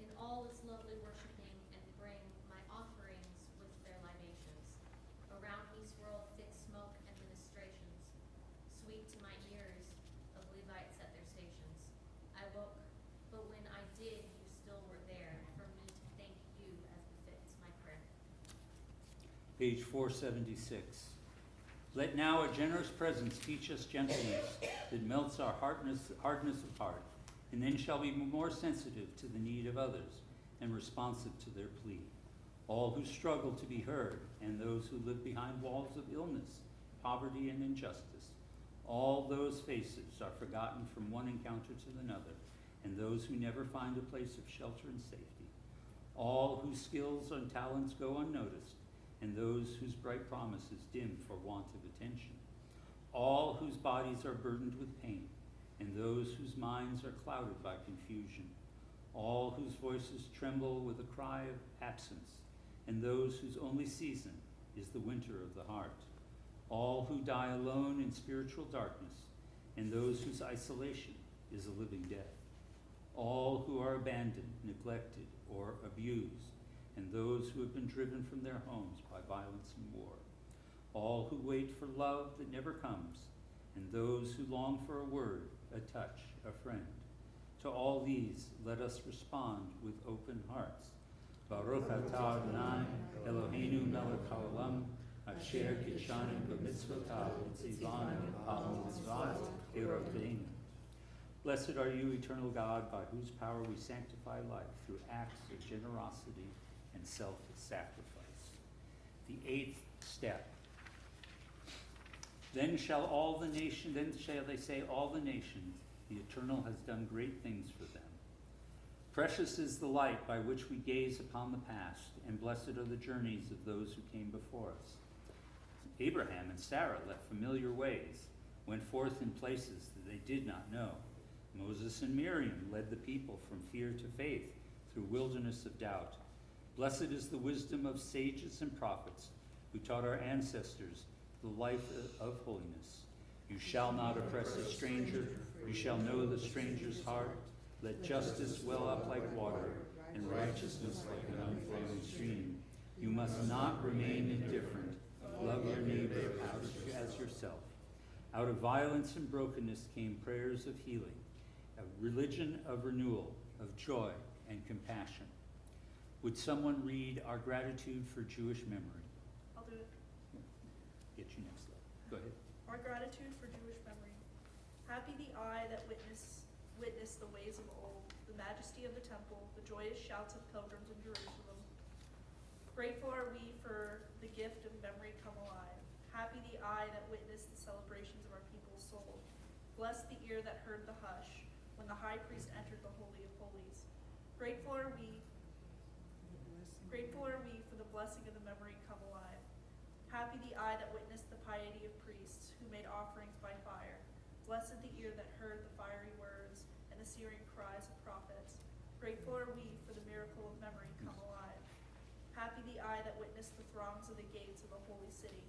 In all its lovely worshiping and bring my offerings with their libations. Around me swirl thick smoke and ministrations, sweet to my ears of Levites at their stations. I woke, but when I did, you still were there for me to thank you as befits my prayer. Page 476. Let now a generous presence teach us gentleness that melts our hardness of heart, and then shall be more sensitive to the need of others and responsive to their plea. All who struggle to be heard, and those who live behind walls of illness, poverty, and injustice. All those faces are forgotten from one encounter to another, and those who never find a place of shelter and safety. All whose skills and talents go unnoticed, and those whose bright promises dim for want of attention. All whose bodies are burdened with pain, and those whose minds are clouded by confusion. All whose voices tremble with a cry of absence, and those whose only season is the winter of the heart. All who die alone in spiritual darkness, and those whose isolation is a living death. All who are abandoned, neglected, or abused, and those who have been driven from their homes by violence and war. All who wait for love that never comes, and those who long for a word, a touch, a friend. To all these, let us respond with open hearts. Baruch atah Adonai, Eloheinu melech haolam, asher kidshanu b'mitzvotav v'tzivanu al mitzvot eroteinu. Blessed are you, eternal God, by whose power we sanctify life through acts of generosity and self-sacrifice. The eighth step. Then shall they say, all the nations, the Eternal has done great things for them. Precious is the light by which we gaze upon the past, and blessed are the journeys of those who came before us. Abraham and Sarah left familiar ways, went forth in places that they did not know. Moses and Miriam led the people from fear to faith through wilderness of doubt. Blessed is the wisdom of sages and prophets who taught our ancestors the life of holiness. You shall not oppress a stranger. You shall know the stranger's heart. Let justice well up like water and righteousness like an unflowing stream. You must not remain indifferent. Love your neighbor as yourself. Out of violence and brokenness came prayers of healing, a religion of renewal, of joy and compassion. Would someone read our gratitude for Jewish memory? I'll do it. Get you next slide. Go ahead. Our gratitude for Jewish memory. Happy the eye that witnessed the ways of old, the majesty of the temple, the joyous shouts of pilgrims in Jerusalem. Grateful are we for the gift of memory come alive. Happy the eye that witnessed the celebrations of our people's soul. Blessed the ear that heard the hush when the high priest entered the Holy of Holies. Grateful are we for the blessing of the memory come alive. Happy the eye that witnessed the piety of priests who made offerings by fire. Blessed the ear that heard the fiery words and the searing cries of prophets. Grateful are we for the miracle of memory come alive. Happy the eye that witnessed the throngs of the gates of the holy city.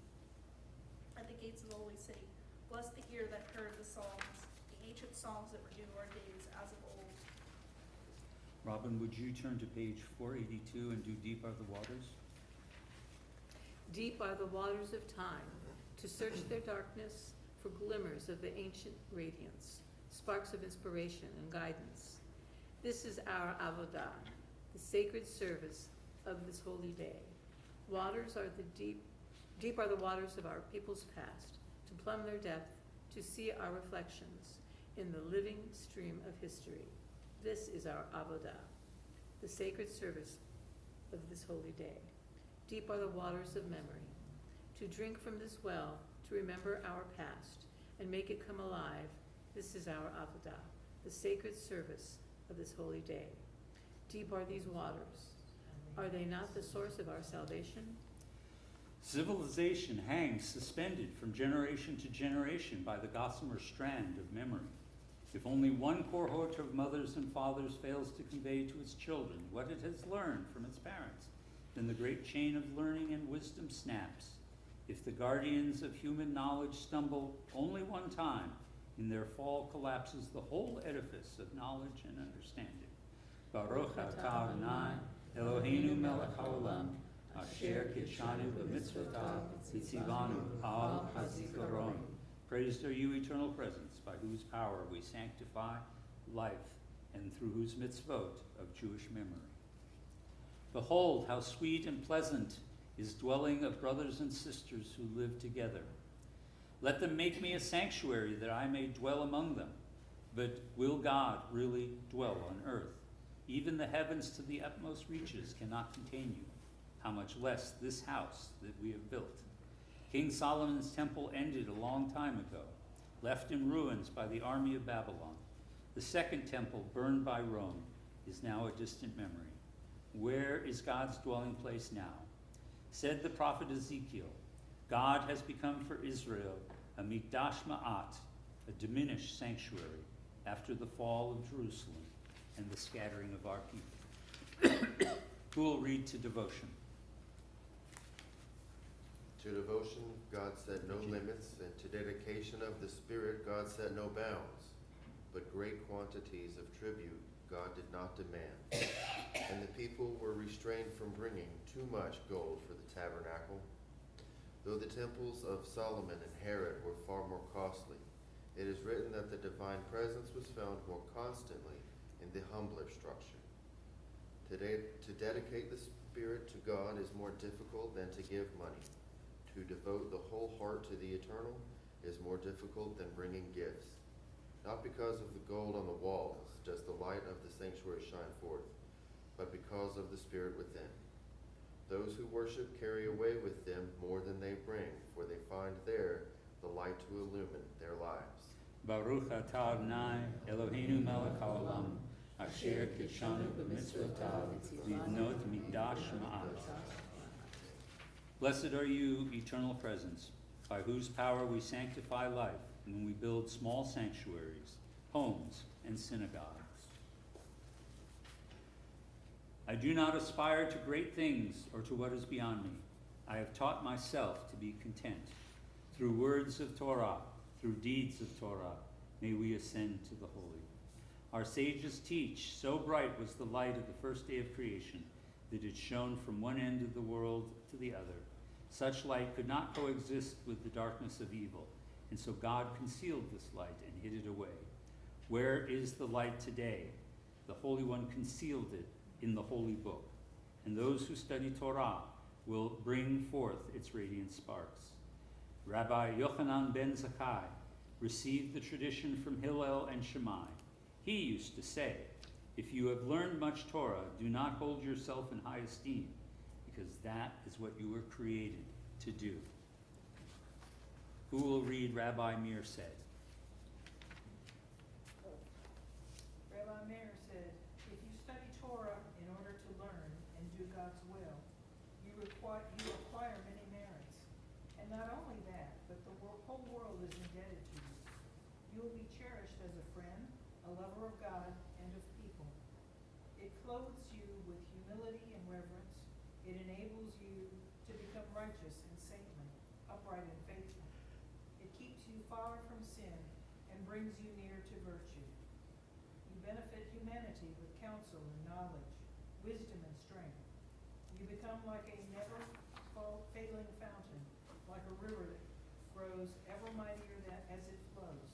At the gates of the holy city. Blessed the ear that heard the psalms, the ancient songs that renew our days as of old. Robin, would you turn to page 482 and do Deep Are the Waters? Deep are the waters of time, to search their darkness for glimmers of the ancient radiance, sparks of inspiration and guidance. This is our avodah, the sacred service of this holy day. Waters are deep are the waters of our people's past, to plumb their depth, to see our reflections in the living stream of history. This is our avodah, the sacred service of this holy day. Deep are the waters of memory, to drink from this well, to remember our past and make it come alive. This is our avodah, the sacred service of this holy day. Deep are these waters. Are they not the source of our salvation? Civilization hangs suspended from generation to generation by the gossamer strand of memory. If only one cohort of mothers and fathers fails to convey to its children what it has learned from its parents, then the great chain of learning and wisdom snaps. If the guardians of human knowledge stumble only one time, in their fall collapses the whole edifice of knowledge and understanding. Baruch atah Adonai, Eloheinu melech haolam, asher kidshanu b'mitzvotav, v'tzivanu al hazikaron. Praised are you, eternal presence, by whose power we sanctify life, and through whose mitzvot of Jewish memory. Behold, how sweet and pleasant is dwelling of brothers and sisters who live together. Let them make me a sanctuary that I may dwell among them. But will God really dwell on earth? Even the heavens to the utmost reaches cannot contain you. How much less this house that we have built. King Solomon's temple ended a long time ago, left in ruins by the army of Babylon. The second temple, burned by Rome, is now a distant memory. Where is God's dwelling place now? Said the prophet Ezekiel, God has become for Israel a mikdash ma'at, a diminished sanctuary, after the fall of Jerusalem and the scattering of our people. Who will read to devotion? To devotion, God set no limits, and to dedication of the Spirit, God set no bounds. But great quantities of tribute God did not demand, and the people were restrained from bringing too much gold for the tabernacle. Though the temples of Solomon and Herod were far more costly, it is written that the divine presence was found more constantly in the humbler structure. Today, to dedicate the Spirit to God is more difficult than to give money. To devote the whole heart to the eternal is more difficult than bringing gifts. Not because of the gold on the walls does the light of the sanctuary shine forth, but because of the Spirit within. Those who worship carry away with them more than they bring, for they find there the light to illumine their lives. Baruch atah Adonai Eloheinu melech haolam, asher kidshanu b'mitzvotav livnot mikdash ma'at. Blessed are you, eternal presence, by whose power we sanctify life when we build small sanctuaries, homes, and synagogues. I do not aspire to great things or to what is beyond me. I have taught myself to be content. Through words of Torah, through deeds of Torah, may we ascend to the holy. Our sages teach, so bright was the light of the first day of creation, that it shone from one end of the world to the other. Such light could not coexist with the darkness of evil, and so God concealed this light and hid it away. Where is the light today? The Holy One concealed it in the holy book, and those who study Torah will bring forth its radiant sparks. Rabbi Yochanan ben Zakkai received the tradition from Hillel and Shammai. He used to say, if you have learned much Torah, do not hold yourself in high esteem, because that is what you were created to do. Who will read Rabbi Meir said? Rabbi Meir said, if you study Torah in order to learn and do God's will, you acquire many merits. And not only that, but the whole world is indebted to you. You will be cherished as a friend, a lover of God, and of people. It clothes you with humility and reverence. It enables you to become righteous and saintly, upright and faithful. It keeps you far from sin and brings you near to virtue. You benefit humanity with counsel and knowledge, wisdom and strength. You become like a never-failing fountain, like a river that grows ever mightier as it flows.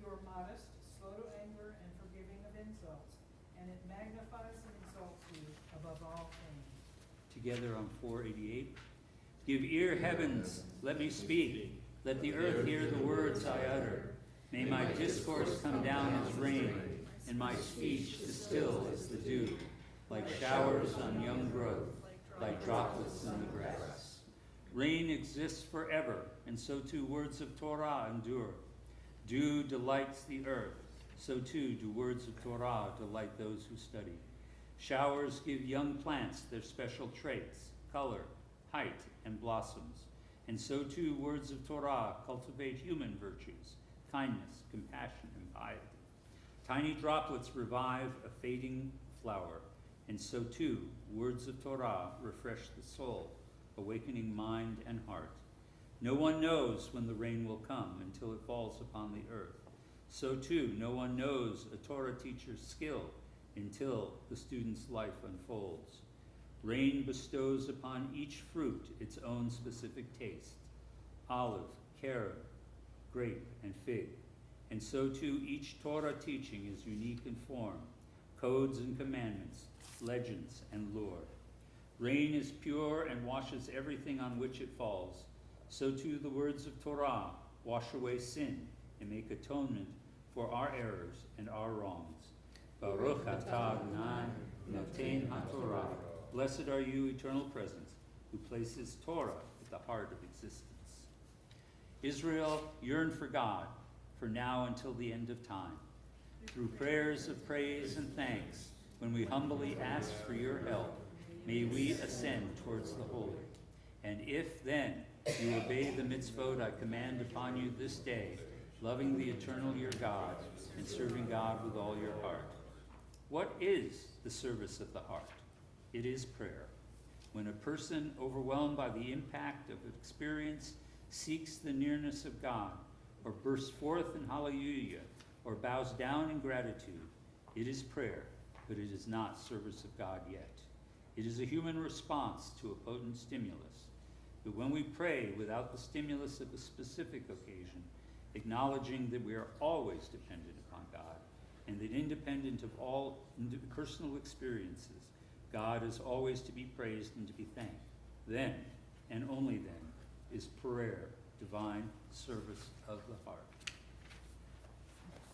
You are modest, slow to anger, and forgiving of insults, and it magnifies and exalts you above all things. Together on 488. Give ear, heavens, let me speak. Let the earth hear the words I utter. May my discourse come down as rain, and my speech distill as the dew, like showers on young growth, like droplets in the grass. Rain exists forever, and so too words of Torah endure. Dew delights the earth, so too do words of Torah delight those who study. Showers give young plants their special traits, color, height, and blossoms. And so too words of Torah cultivate human virtues, kindness, compassion, and piety. Tiny droplets revive a fading flower, and so too words of Torah refresh the soul, awakening mind and heart. No one knows when the rain will come until it falls upon the earth. So too, no one knows a Torah teacher's skill until the student's life unfolds. Rain bestows upon each fruit its own specific taste: olive, carob, grape, and fig. And so too, each Torah teaching is unique in form, codes and commandments, legends and lore. Rain is pure and washes everything on which it falls. So too the words of Torah wash away sin and make atonement for our errors and our wrongs. Baruch atah Adonai noten haTorah. Blessed are you, eternal presence, who places Torah at the heart of existence. Israel, yearn for God, for now until the end of time. Through prayers of praise and thanks, when we humbly ask for your help, may we ascend towards the holy. And if then you obey the mitzvot I command upon you this day, loving the eternal your God and serving God with all your heart. What is the service of the heart? It is prayer. When a person overwhelmed by the impact of experience seeks the nearness of God, or bursts forth in hallelujah, or bows down in gratitude, it is prayer, but it is not service of God yet. It is a human response to a potent stimulus. But when we pray without the stimulus of a specific occasion, acknowledging that we are always dependent upon God, and that independent of all personal experiences, God is always to be praised and to be thanked, then, and only then, is prayer divine service of the heart.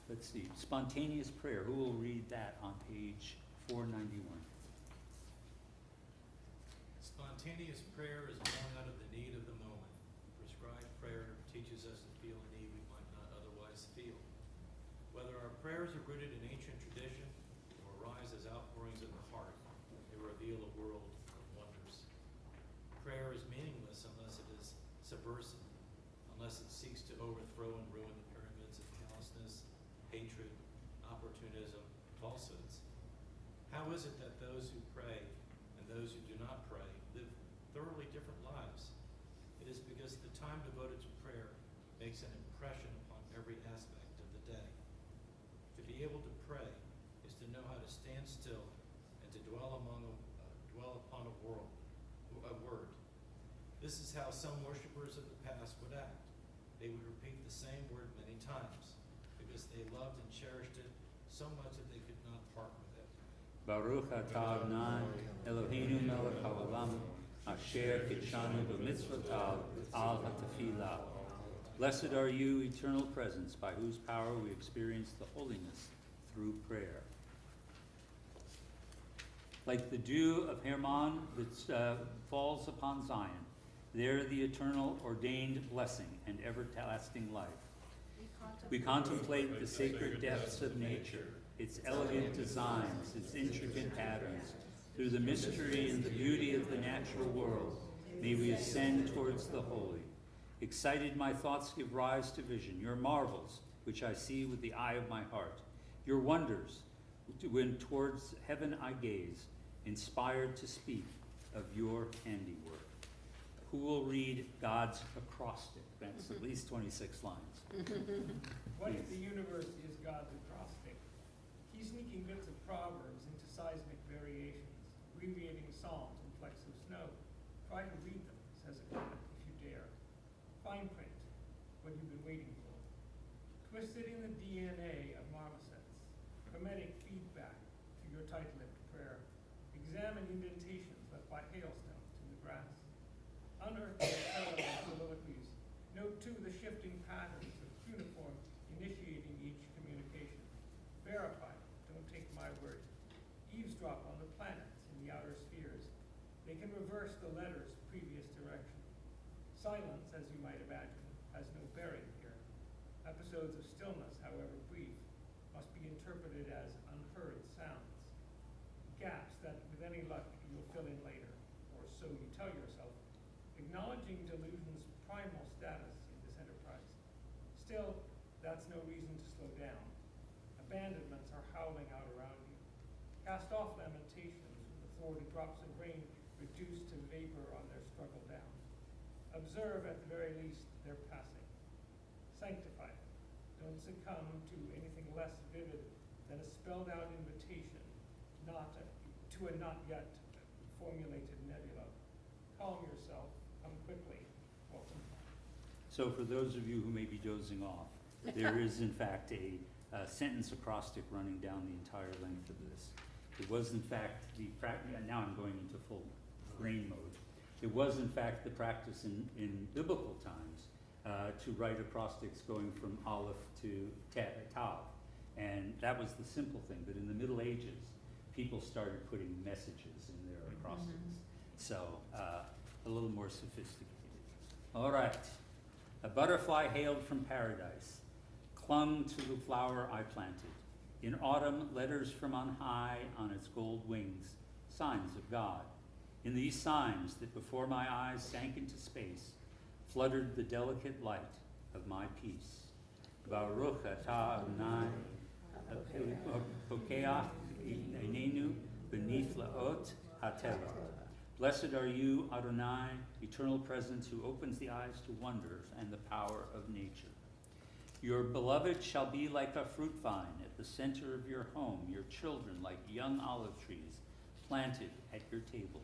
let's see, spontaneous prayer. Who will read that on page 491? Spontaneous prayer is born out of the need of the moment. Prescribed prayer teaches us to feel a need we might not otherwise feel. Whether our prayers are rooted in ancient tradition or arise as outpourings of the heart, they reveal a world of wonders. Prayer is meaningless unless it is subversive, unless it seeks to overthrow and ruin the pyramids of callousness, hatred, opportunism, falsehoods. How is it that those who pray and those who do not pray live thoroughly different lives? It is because the time devoted to prayer makes an impression upon every aspect of the day. To be able to pray is to know how to stand still and to dwell upon a word. This is how some worshipers of the past would act. They would repeat the same word many times because they loved and cherished it so much that they could not part with it. Baruch atah Adonai Eloheinu melech haolam asher kitshanu b'mitzvotav al hatefillah. Blessed are you, eternal presence, by whose power we experience the holiness through prayer. Like the dew of Hermon that falls upon Zion, there the eternal ordained blessing and everlasting life. We contemplate the sacred depths of nature, its elegant designs, its intricate patterns. Through the mystery and the beauty of the natural world, may we ascend towards the holy. Excited, my thoughts give rise to vision, your marvels, which I see with the eye of my heart, your wonders, when towards heaven I gaze, inspired to speak of your handiwork. Who will read God's acrostic? That's at least 26 lines. What if the universe is God's acrostic? He's sneaking bits of proverbs into seismic variations, abbreviating psalms and flecks of snow. Try to read them, says a cat, if you dare. Fine print, what you've been waiting for. Twisted in the DNA of marmosets, hermetic feedback to your tight-lipped prayer. Examine indentations left by hailstones in the grass. Unearth the parallel soliloquies. Note, too, the shifting patterns of cuneiform initiating each communication. Verify, don't take my word. Eavesdrop on the planets in the outer spheres. They can reverse the letter's previous direction. Silence, as you might imagine, has no bearing here. Episodes of stillness, however brief, must be interpreted as unheard sounds. Gaps that, with any luck, you'll fill in later, or so you tell yourself, acknowledging delusion's primal status in this enterprise. Still, that's no reason to slow down. Abandonments are howling out around you. Cast off lamentations with the thwarted drops of rain reduced to vapor on their struggle down. Observe, at the very least, their passing. Sanctify them. Don't succumb to anything less vivid than a spelled-out invitation to a not yet formulated nebula. Calm yourself. Come quickly. Welcome. So for those of you who may be dozing off, there is in fact a sentence acrostic running down the entire length of this. It was in fact now I'm going into full brain mode. It was in fact the practice in biblical times to write acrostics going from Aleph to Tav. And that was the simple thing, but in the Middle Ages, people started putting messages in their acrostics. So a little more sophisticated. All right. A butterfly hailed from paradise, clung to the flower I planted. In autumn, letters from on high on its gold wings, signs of God. In these signs that before my eyes sank into space, fluttered the delicate light of my peace. Baruch atah Adonai Pokeach Einenu beneath laot hateva. Blessed are you, Adonai, eternal presence, who opens the eyes to wonder and the power of nature. Your beloved shall be like a fruit vine at the center of your home, your children like young olive trees planted at your table.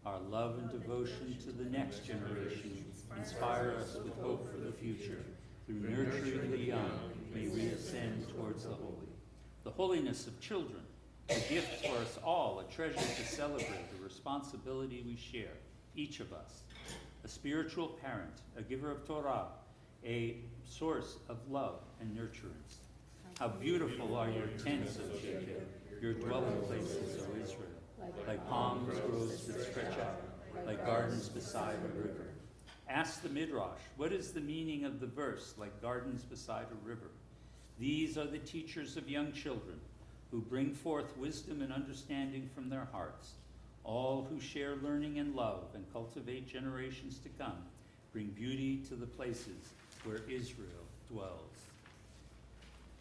Our love and devotion to the next generation inspire us with hope for the future. Through nurturing the young, may we ascend towards the holy. The holiness of children, a gift for us all, a treasure to celebrate, a responsibility we share, each of us. A spiritual parent, a giver of Torah, a source of love and nurturance. How beautiful are your tents, O Jacob, your dwelling places, O Israel, like palm groves that stretch out, like gardens beside a river. Ask the Midrash, what is the meaning of the verse, like gardens beside a river? These are the teachers of young children, who bring forth wisdom and understanding from their hearts. All who share learning and love and cultivate generations to come bring beauty to the places where Israel dwells.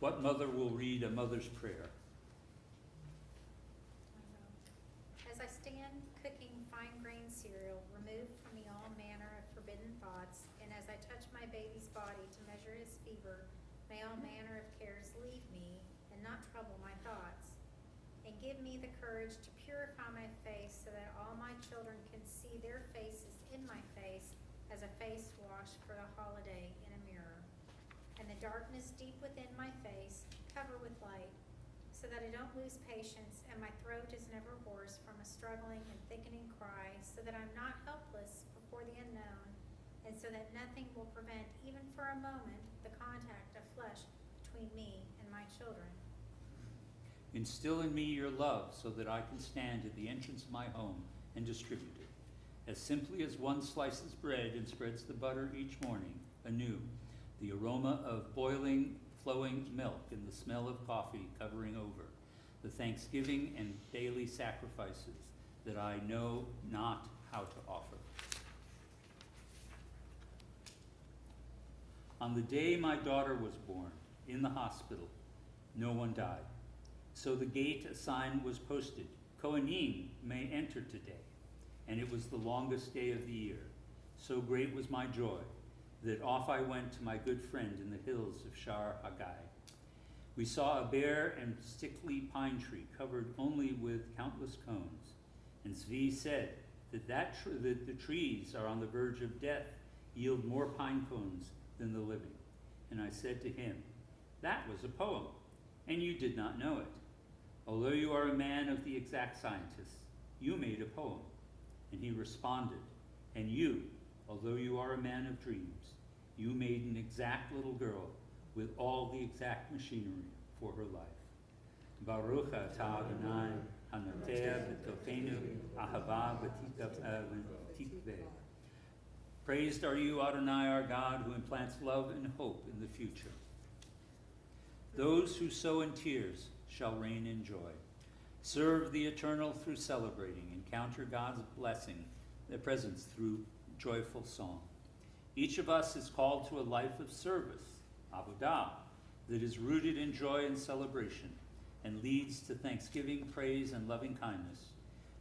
What mother will read a mother's prayer? As I stand cooking fine-grained cereal, remove from me all manner of forbidden thoughts, and as I touch my baby's body to measure his fever, may all manner of cares leave me and not trouble my thoughts. And give me the courage to purify my face so that all my children can see their faces in my face as a face wash for the holiday in a mirror. And the darkness deep within my face cover with light, so that I don't lose patience and my throat is never hoarse from a struggling and thickening cry, so that I'm not helpless before the unknown, and so that nothing will prevent, even for a moment, the contact of flesh between me and my children. Instill in me your love so that I can stand at the entrance of my home and distribute it. As simply as one slices bread and spreads the butter each morning anew, the aroma of boiling, flowing milk and the smell of coffee covering over, the thanksgiving and daily sacrifices that I know not how to offer. On the day my daughter was born, in the hospital, no one died. So the gate a sign was posted, Kohanim may enter today. And it was the longest day of the year. So great was my joy that off I went to my good friend in the hills of Shar Hagai. We saw a bare and stickly pine tree covered only with countless cones. And Zvi said that, that the trees are on the verge of death, yield more pine cones than the living. And I said to him, that was a poem, and you did not know it. Although you are a man of the exact scientists, you made a poem. And he responded, and you, although you are a man of dreams, you made an exact little girl with all the exact machinery for her life. Baruch atah Adonai hanotea b'tochenu ahava v'tikveh. Praised are you, Adonai, our God, who implants love and hope in the future. Those who sow in tears shall reign in joy. Serve the eternal through celebrating, encounter God's blessing, their presence through joyful song. Each of us is called to a life of service, avodah, that is rooted in joy and celebration and leads to thanksgiving, praise, and loving kindness.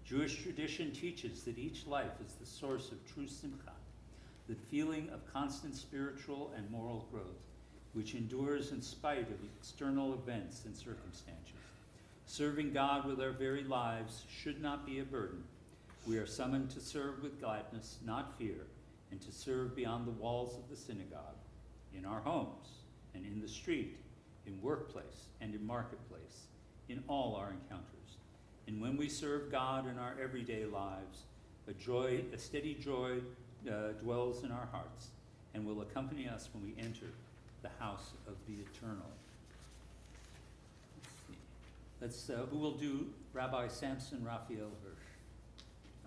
Jewish tradition teaches that each life is the source of true simcha, the feeling of constant spiritual and moral growth, which endures in spite of external events and circumstances. Serving God with our very lives should not be a burden. We are summoned to serve with gladness, not fear, and to serve beyond the walls of the synagogue, in our homes, and in the street, in workplace, and in marketplace, in all our encounters. And when we serve God in our everyday lives, a steady joy dwells in our hearts and will accompany us when we enter the house of the eternal. Let's see. Who will do Rabbi Samson Raphael Hirsch?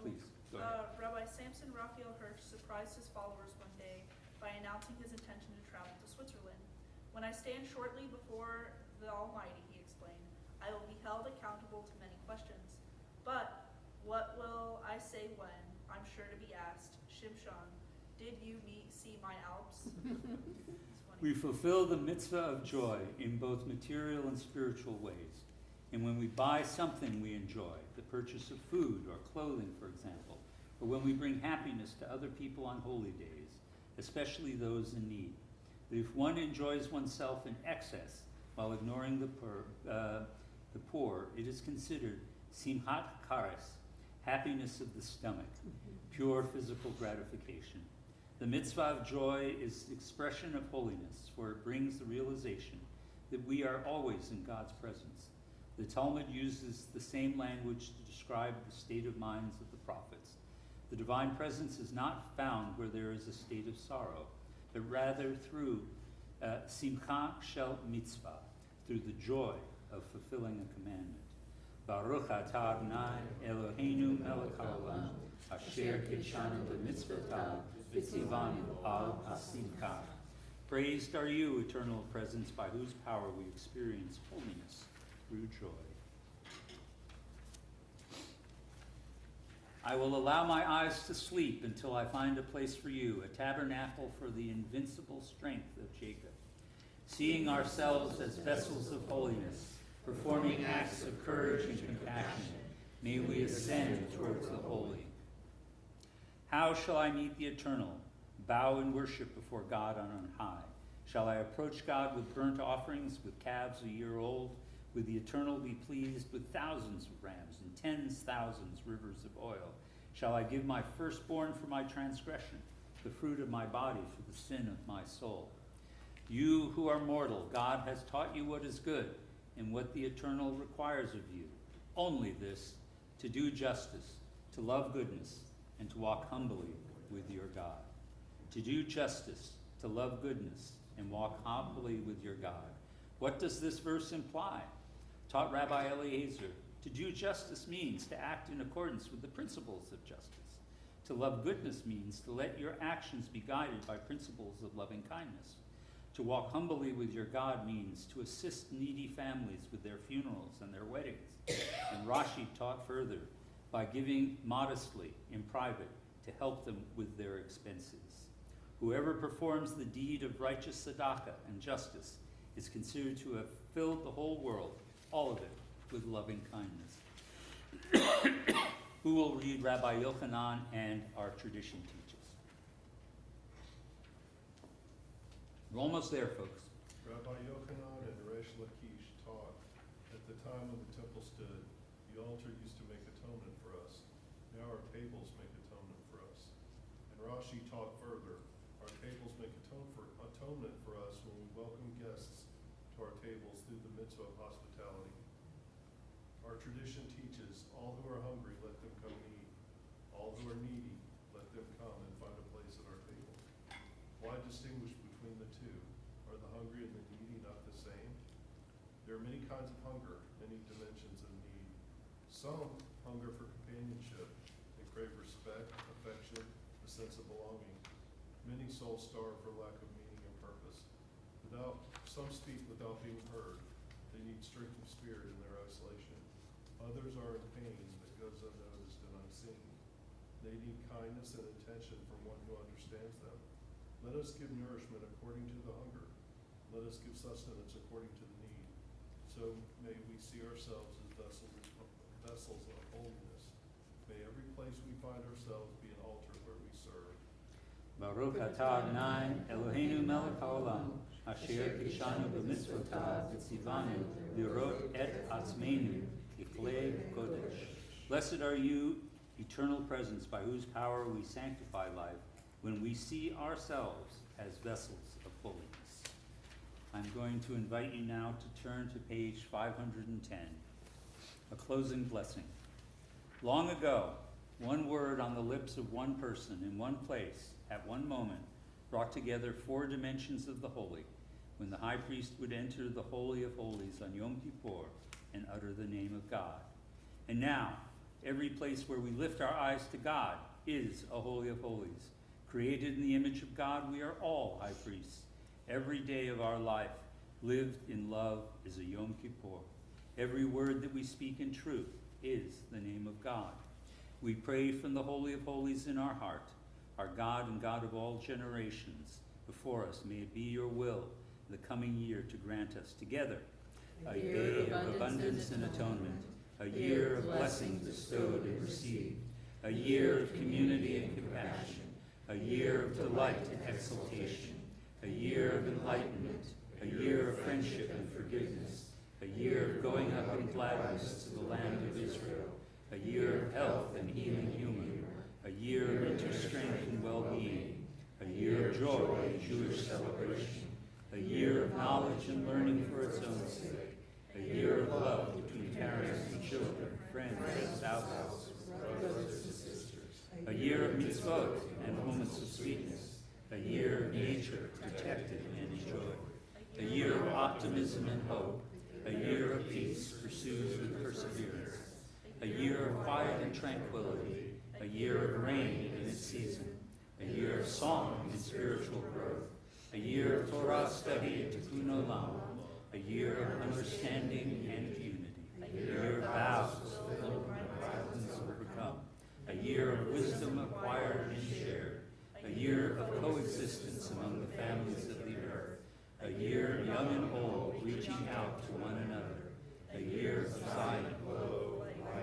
Please, go ahead. Rabbi Samson Raphael Hirsch surprised his followers one day by announcing his intention to travel to Switzerland. When I stand shortly before the Almighty, he explained, I will be held accountable to many questions. But what will I say when I'm sure to be asked, Shimshon, did you see my Alps? We fulfill the mitzvah of joy in both material and spiritual ways. And when we buy something we enjoy, the purchase of food or clothing, for example, or when we bring happiness to other people on holy days, especially those in need. But if one enjoys oneself in excess while ignoring the poor, it is considered simchat kares, happiness of the stomach, pure physical gratification. The mitzvah of joy is the expression of holiness, for it brings the realization that we are always in God's presence. The Talmud uses the same language to describe the state of minds of the prophets. The divine presence is not found where there is a state of sorrow, but rather through simcha shel mitzvah, through the joy of fulfilling a commandment. Baruch atah Adonai Eloheinu melech haolam, asher kidshanu b'mitzvotav v'tzivanu al asim kach. Praised are you, eternal presence, by whose power we experience holiness through joy. I will allow my eyes to sleep until I find a place for you, a tabernacle for the invincible strength of Jacob. Seeing ourselves as vessels of holiness, performing acts of courage and compassion, may we ascend towards the holy. How shall I meet the eternal, bow in worship before God on high? Shall I approach God with burnt offerings, with calves a year old? Will the eternal be pleased with thousands of rams and 10,000 rivers of oil? Shall I give my firstborn for my transgression, the fruit of my body for the sin of my soul? You who are mortal, God has taught you what is good and what the eternal requires of you. Only this, to do justice, to love goodness, and to walk humbly with your God. To do justice, to love goodness, and walk humbly with your God. What does this verse imply? Taught Rabbi Eliezer, to do justice means to act in accordance with the principles of justice. To love goodness means to let your actions be guided by principles of loving kindness. To walk humbly with your God means to assist needy families with their funerals and their weddings. And Rashi taught further, by giving modestly in private to help them with their expenses. Whoever performs the deed of righteous tzedakah and justice is considered to have filled the whole world, all of it, with loving kindness. Who will read Rabbi Yochanan and our tradition teaches? We're almost there, folks. Rabbi Yochanan and Resh Lakish taught, at the time when the temple stood, the altar used to make atonement for us. Now our tables make atonement for us. And Rashi taught further, our tables make atonement for us when we welcome guests to our tables through the mitzvah of hospitality. Our tradition teaches, all who are hungry, let them come eat. All who are needy, let them come and find a place at our table. Why distinguish between the two? Are the hungry and the needy not the same? There are many kinds of hunger, many dimensions of need. Some hunger for companionship and crave respect, affection, a sense of belonging. Many souls starve for lack of meaning and purpose. Some speak without being heard. They need strength of spirit in their isolation. Others are in pain that goes unnoticed and unseen. They need kindness and attention from one who understands them. Let us give nourishment according to the hunger. Let us give sustenance according to the need. So may we see ourselves as vessels of holiness. May every place we find ourselves be an altar where we serve. Baruch atah Adonai Eloheinu melech haolam, asher kidshanu b'mitzvotav v'tzivanu lirot et atzmeinu kiflei kodesh. Blessed are you, eternal presence, by whose power we sanctify life, when we see ourselves as vessels of holiness. I'm going to invite you now to turn to page 510, a closing blessing. Long ago, one word on the lips of one person in one place at one moment brought together 4 dimensions of the holy, when the high priest would enter the Holy of Holies on Yom Kippur and utter the name of God. And now, every place where we lift our eyes to God is a Holy of Holies. Created in the image of God, we are all high priests. Every day of our life lived in love is a Yom Kippur. Every word that we speak in truth is the name of God. We pray from the Holy of Holies in our heart. Our God and God of all generations, before us, may it be your will the coming year to grant us together a day of abundance and atonement, a year of blessing bestowed and received, a year of community and compassion, a year of delight and exaltation, a year of enlightenment, a year of friendship and forgiveness, a year of going up in gladness to the land of Israel, a year of health and healing humor, a year of winter strength and well-being, a year of joy and Jewish celebration, a year of knowledge and learning for its own sake, a year of love between parents and children, friends and spouses, brothers and sisters, a year of mitzvot and moments of sweetness, a year of nature protected and enjoyed, a year of optimism and hope, A year of peace pursues with perseverance. A year of quiet and tranquility. A year of rain in its season. A year of song and spiritual growth. A year of Torah study and tikkun olam. A year of understanding and unity. A year of vows fulfilled and violence overcome. A year of wisdom acquired and shared. A year of coexistence among the families of the earth. A year young and old reaching out to one another. A year of Zion,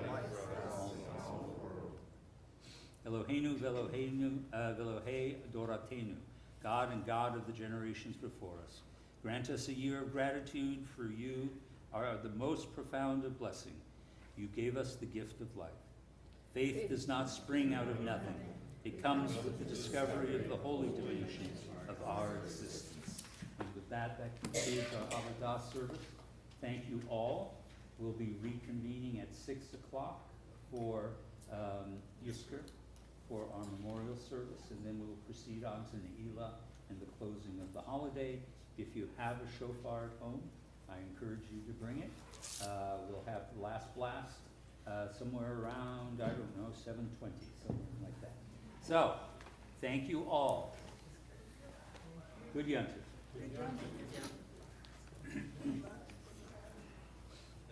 light for all the world. Eloheinu Velohei Doratenu, God and God of the generations before us. Grant us a year of gratitude, for you are the most profound of blessing. You gave us the gift of life. Faith does not spring out of nothing. It comes with the discovery of the holy dimensions of our existence. And with that concludes our Avodah service. Thank you all. We'll be reconvening at 6 o'clock for Yizkor, for our memorial service, and then we'll proceed on to Ne'ilah and the closing of the holiday. If you have a shofar at home, I encourage you to bring it. We'll have the last blast somewhere around, I don't know, 7:20, something like that. So, thank you all. Good Yom Tov.